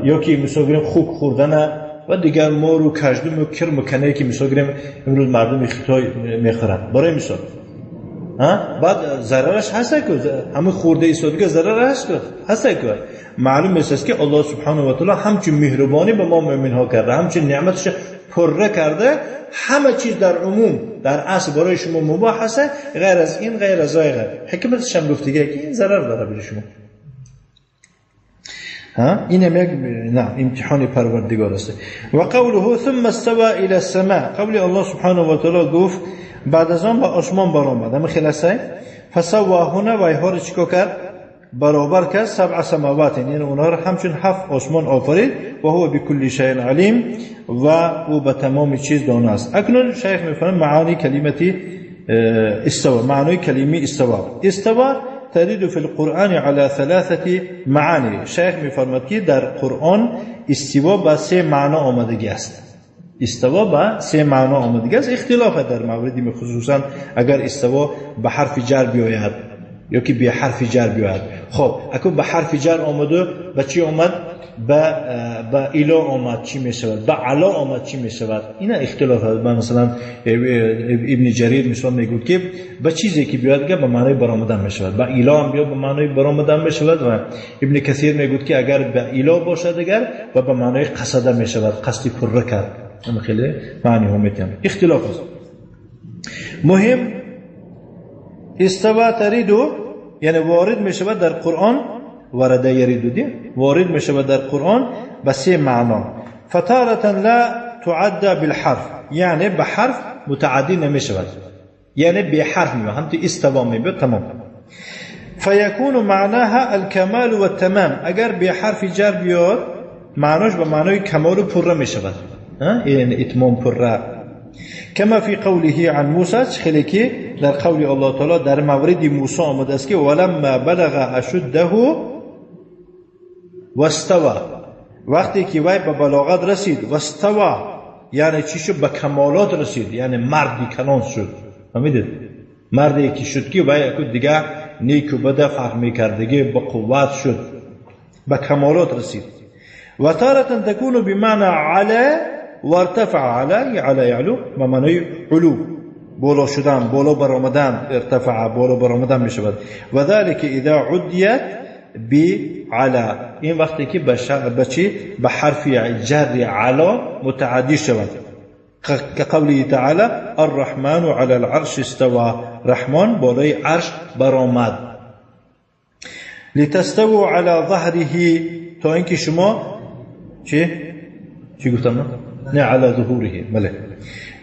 یا که مثلا بگیم خوک خوردن و دیگر مار و کژدم و کرم و کنه که مثلا بگیم امروز مردم خطای میخورن. برای مثال بعد ضررش هست که همه خورده ایستادگی ضرر هست که معلوم است که الله سبحانه و تعالی همچین مهربانی به ما مؤمن ها کرده، همچین نعمتش پره کرده، همه چیز در عموم در اصل برای شما مباح هست، غیر از این غیر از غیر حکمتش هم گفته که این ضرر داره برای شما. این هم یک امتحان پروردگار است. و قوله ثم استوى الى السماء، قول الله سبحانه و تعالی گفت بعد از آن به آسمان برآمد. همین خلاصه فسواهن و ایها رو چیکار کرد؟ برابر کرد. 7 سماوات، یعنی اونها رو همچون 7 آسمان آفرید. و هو بكل شيء علیم، و او به تمام چیز دانا است. اکنون شیخ میفرماید معانی کلمه استوى، معنی کلمه استوى تريد في القرآن على 3 معانی. شیخ میفرماید که در قرآن استوا با 3 معنا آمدگی است. استوا با 3 معنا آمدگی است. اختلاف در موردی، خصوصا اگر استوا به حرف جر بیاید یا که به حرف جر بیاید. خب اگه به حرف جر آمده به چی آمد؟ به الا آمد چی می شود؟ به علا آمد چی می شود؟ اینا اختلاف هست. مثلا ابن جریر مثلا میگه که به چیزی که بیاد به معنای برآمدن می شود، به الا هم بیاد به معنای برآمدن می شود. و ابن کثیر میگه که اگر به الا باشد اگر و به معنای قصد می شود، قصدی پره کرد. اما خیلی معنی هم میتونم اختلاف است. مهم استوا تریدو یعنی وارد می شود در قرآن، ورده یریدو دی وارد می شود در قرآن به 3 معنا. فتارة لا تعد بالحرف، یعنی به حرف متعدی نمی شود، یعنی به حرف می هم تو استوا می بیاد تمام. فیکون معناها الکمال و التمام، اگر به حرف جر بیاد معناش به معنای کمال و پره می شود، یعنی اتمام پره. كما في قوله عن موسى، خیلی که در قول الله تعالی در مورد موسی آمده است که ولما بلغ اشده واستوى، وقتی که وی به بلاغت رسید، واستوى یعنی چی شد؟ به کمالات رسید، یعنی مردی کنان شد. فهمیدید؟ مردی که شد که وی دیگه نیک و بد فرق می‌کردگی به قوت شد، به کمالات رسید. و تارة تكون بمعنى على وارتفع، على يعلو به معنای علو، بالا شدن، بالا برآمدن. ارتفع بالا برآمدن میشود. و ذلك اذا عديت بعلى، این وقتی که به حرف جر علا متعدی شود. كقوله تعالى الرحمن على العرش استوى، رحمان بالای عرش برآمد. لتستووا على ظهره، تا اینکه شما چی گفتم؟ نه على ظهوره، بله.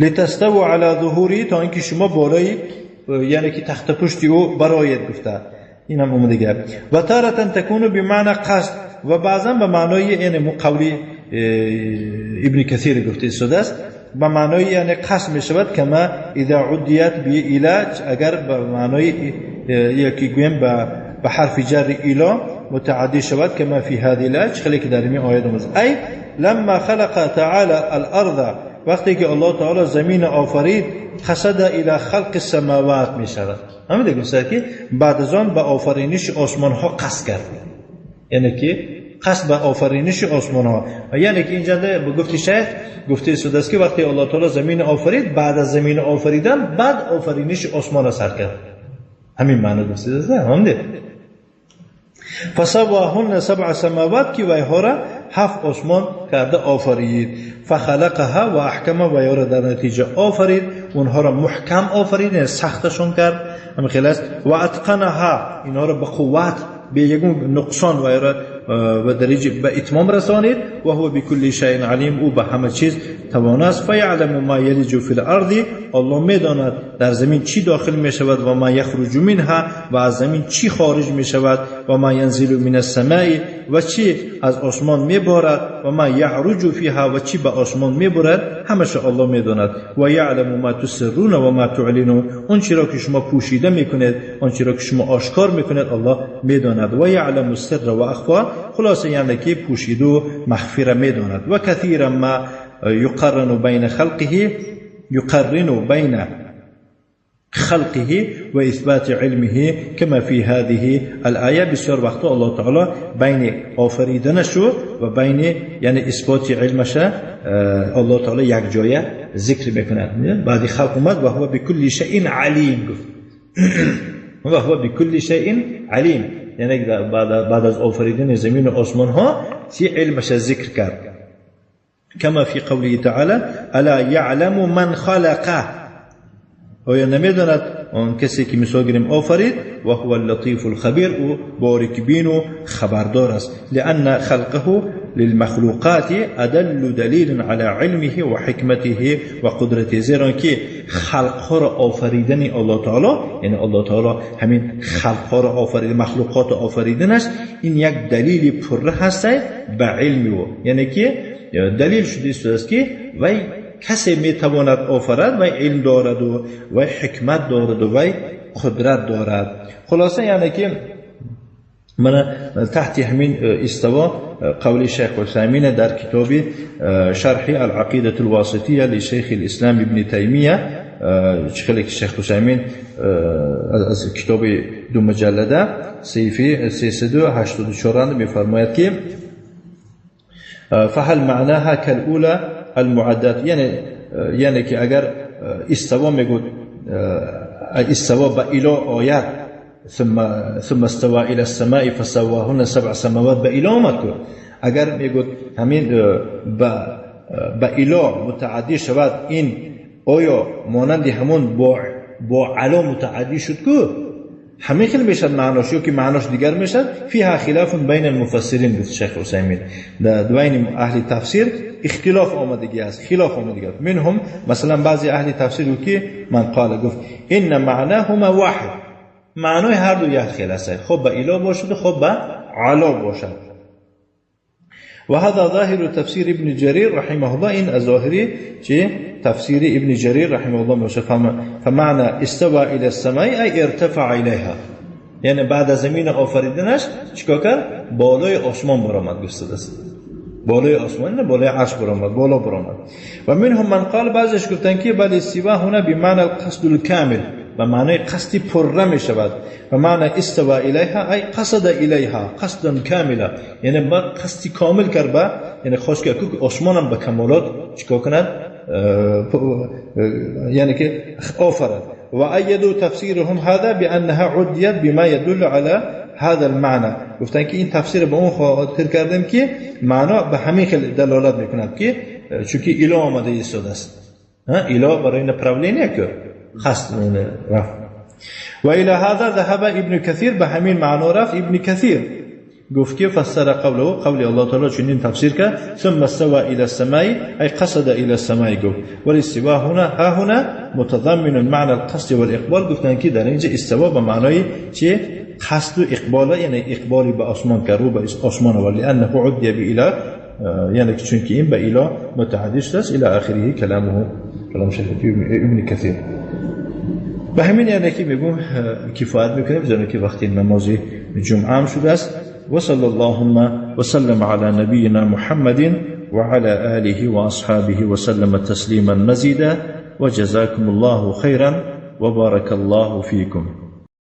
لتستووا على ظهوره، تا اینکه شما بالای یعنی که تخت پشتی او برآید گفته. این هم اومده گفت. و تارة تكون بمعنى قصد، و بعضا به معنای یعنی قولی ابن کثیر گفته شده است به معنای یعنی قصد می شود. کما اذا عدیت به علاج، اگر به معنای یکی گویم به حرف جر الا متعدی شود. کما فی هذه الآیه، خیلی که در این آیه است. ای لما خلق تعالی الارض، وقتی که الله تعالی زمین آفرید، قصد الى خلق السماوات می شود. همین دیگه است که بعد از آن به آفرینش آسمان ها قصد کرد، یعنی که قصد به آفرینش آسمان ها. یعنی که اینجا به گفته شیخ گفته شده است که وقتی الله تعالی زمین آفرید، بعد از زمین آفریدن بعد آفرینش آسمان را سر کرد. همین معنی گفته است. همین فسواهن 7 سماوات، که ویها را 7 آسمان کرده آفرید. فخلقها و احکم، و یا را در نتیجه آفرید، اونها را محکم آفرید، یعنی سختشون کرد. همین خیلی است. و اتقنها، اینها را به قوت به یگون نقصان و یا را و درجه به اتمام رسانید. و هو بكل شيء علیم، او به همه چیز توانا است. فیعلم ما یلج فی الارض، الله میداند در زمین چی داخل می شود، و ما یخرج منها، و از زمین چی خارج می شود، و ما ینزل من السماء، و چی از آسمان می بارد، و ما یعرج فیها، و چی به آسمان می بارد، همش الله میداند. و یعلم ما تسرون و ما تعلنون، اون چیزی را که شما پوشیده میکنید، اون چیزی را که شما آشکار میکنید، الله میداند. و یعلم السر و اخفا، خلاصه یعنی که پوشیده و مخفی را میداند. و کثیرا ما يقرن بين خلقه و اثبات علمه، كما في هذه الآية. بسیار وقتا الله تعالی بین آفریدنش و بین یعنی اثبات علمش الله تعالی یک جای ذکر میکنه. بعد خلق اومد و هو بكل شيء علیم گفت، و هو بكل شيء علیم، یعنی بعد از آفریدن زمین و آسمان ها سی علمش ذکر کرد. كما في قوله تعالى الا يعلم من خلقه، آیا نمیداند آن کسی که مثال گیریم آفرید و هو اللطیف الخبیر و باریک بین و خبردار است. لأن خلقه للمخلوقات ادل دلیل على علمه و حکمته و قدرته، زیرا که خلقها را آفریدن الله تعالی، یعنی الله تعالی همین خلقها را آفرید، مخلوقات آفریدنش، این یک دلیل پره هست به علم او، یعنی که دلیل شده است که وی کسی میتواند آفرد و علم دارد و حکمت دارد و قدرت دارد. خلاصه یعنی که من تحت همین استوا قول شیخ عثیمین در کتاب شرح العقیدة الواسطیه لشیخ الاسلام ابن تیمیه، خیلی که شیخ عثیمین از کتاب 2 مجلده صفحه 384 میفرماید که فهل معناها كالاولى المعدات، یعنی که اگر استوا میگود استوا با اله آیت ثم استوى الى السماء فسواهن 7 سماوات با اله آمد کرد، اگر میگود همین با اله متعدی شود، این آیا مانند همون با علا متعدی شد که همین خیلی میشد معناش، یا که معناش دیگر میشد. فیها خلاف بین المفسرین، گفت شیخ عثیمین، در بین اهل تفسیر اختلاف آمدگی است، خلاف آمدگی است. منهم مثلا بعضی اهل تفسیر که من قال گفت ان معناهما واحد، معنای هر دو یک خیلی است، خب به اله باشد خب به علا باشد. و هذا ظاهر تفسیر ابن جریر رحمه الله، این ظاهری چه تفسیر ابن جریر رحمه الله میشه. فمعنى استوى الى السماء ای ارتفع الیها، یعنی بعد از زمین آفریدنش چیکار کرد؟ بالای آسمان برآمد، گسترده است، بالای آسمان نه بالای عرش برآمد، بالا برآمد. و منهم من قال، بعضش گفتن که بل استوا هنا بمعنى القصد الكامل، به معنای قصدی پره می شود. و معنی استوا الیها ای قصد الیها قصدا کاملا، یعنی ما قصدی کامل کرد با، یعنی خوش که آسمانم به کمالات چیکار کند، یعنی که آفرد. و ایدو تفسیرهم هذا بانها عدیت بما يدل على هذا المعنى، گفتن که این تفسیر به اون خاطر کردیم که معنا به همین خیلی دلالت میکند که چونکه اله آمده ایستاده است، اله برای نپراولینه که خاص رفت. و الى هذا ذهب ابن كثير، به همین معنا رفت ابن كثير، گفت که فسر قول الله تعالی چنین تفسیر کرد ثم استوى الى السماء ای قصد الى السماء، گفت والاستواء هنا متضمن معنى القصد والاقبال، گفتن که در اینجا استوا به معنای چه قصد و اقبال، یعنی اقبالی به آسمان کرد، رو به آسمان، ولی انه عدی باله، یعنی چون که این به اله متعدی شده است. الى اخره کلام شیخ ابن كثير. به همین یعنی که میگم کفایت میکنیم، زیرا که وقتی نماز جمعه هم شده است. و صلی اللهم و سلم علی نبینا محمد و علی آله و اصحابه و سلم تسلیما مزیدا و جزاکم الله خیرا و بارک الله فیکم.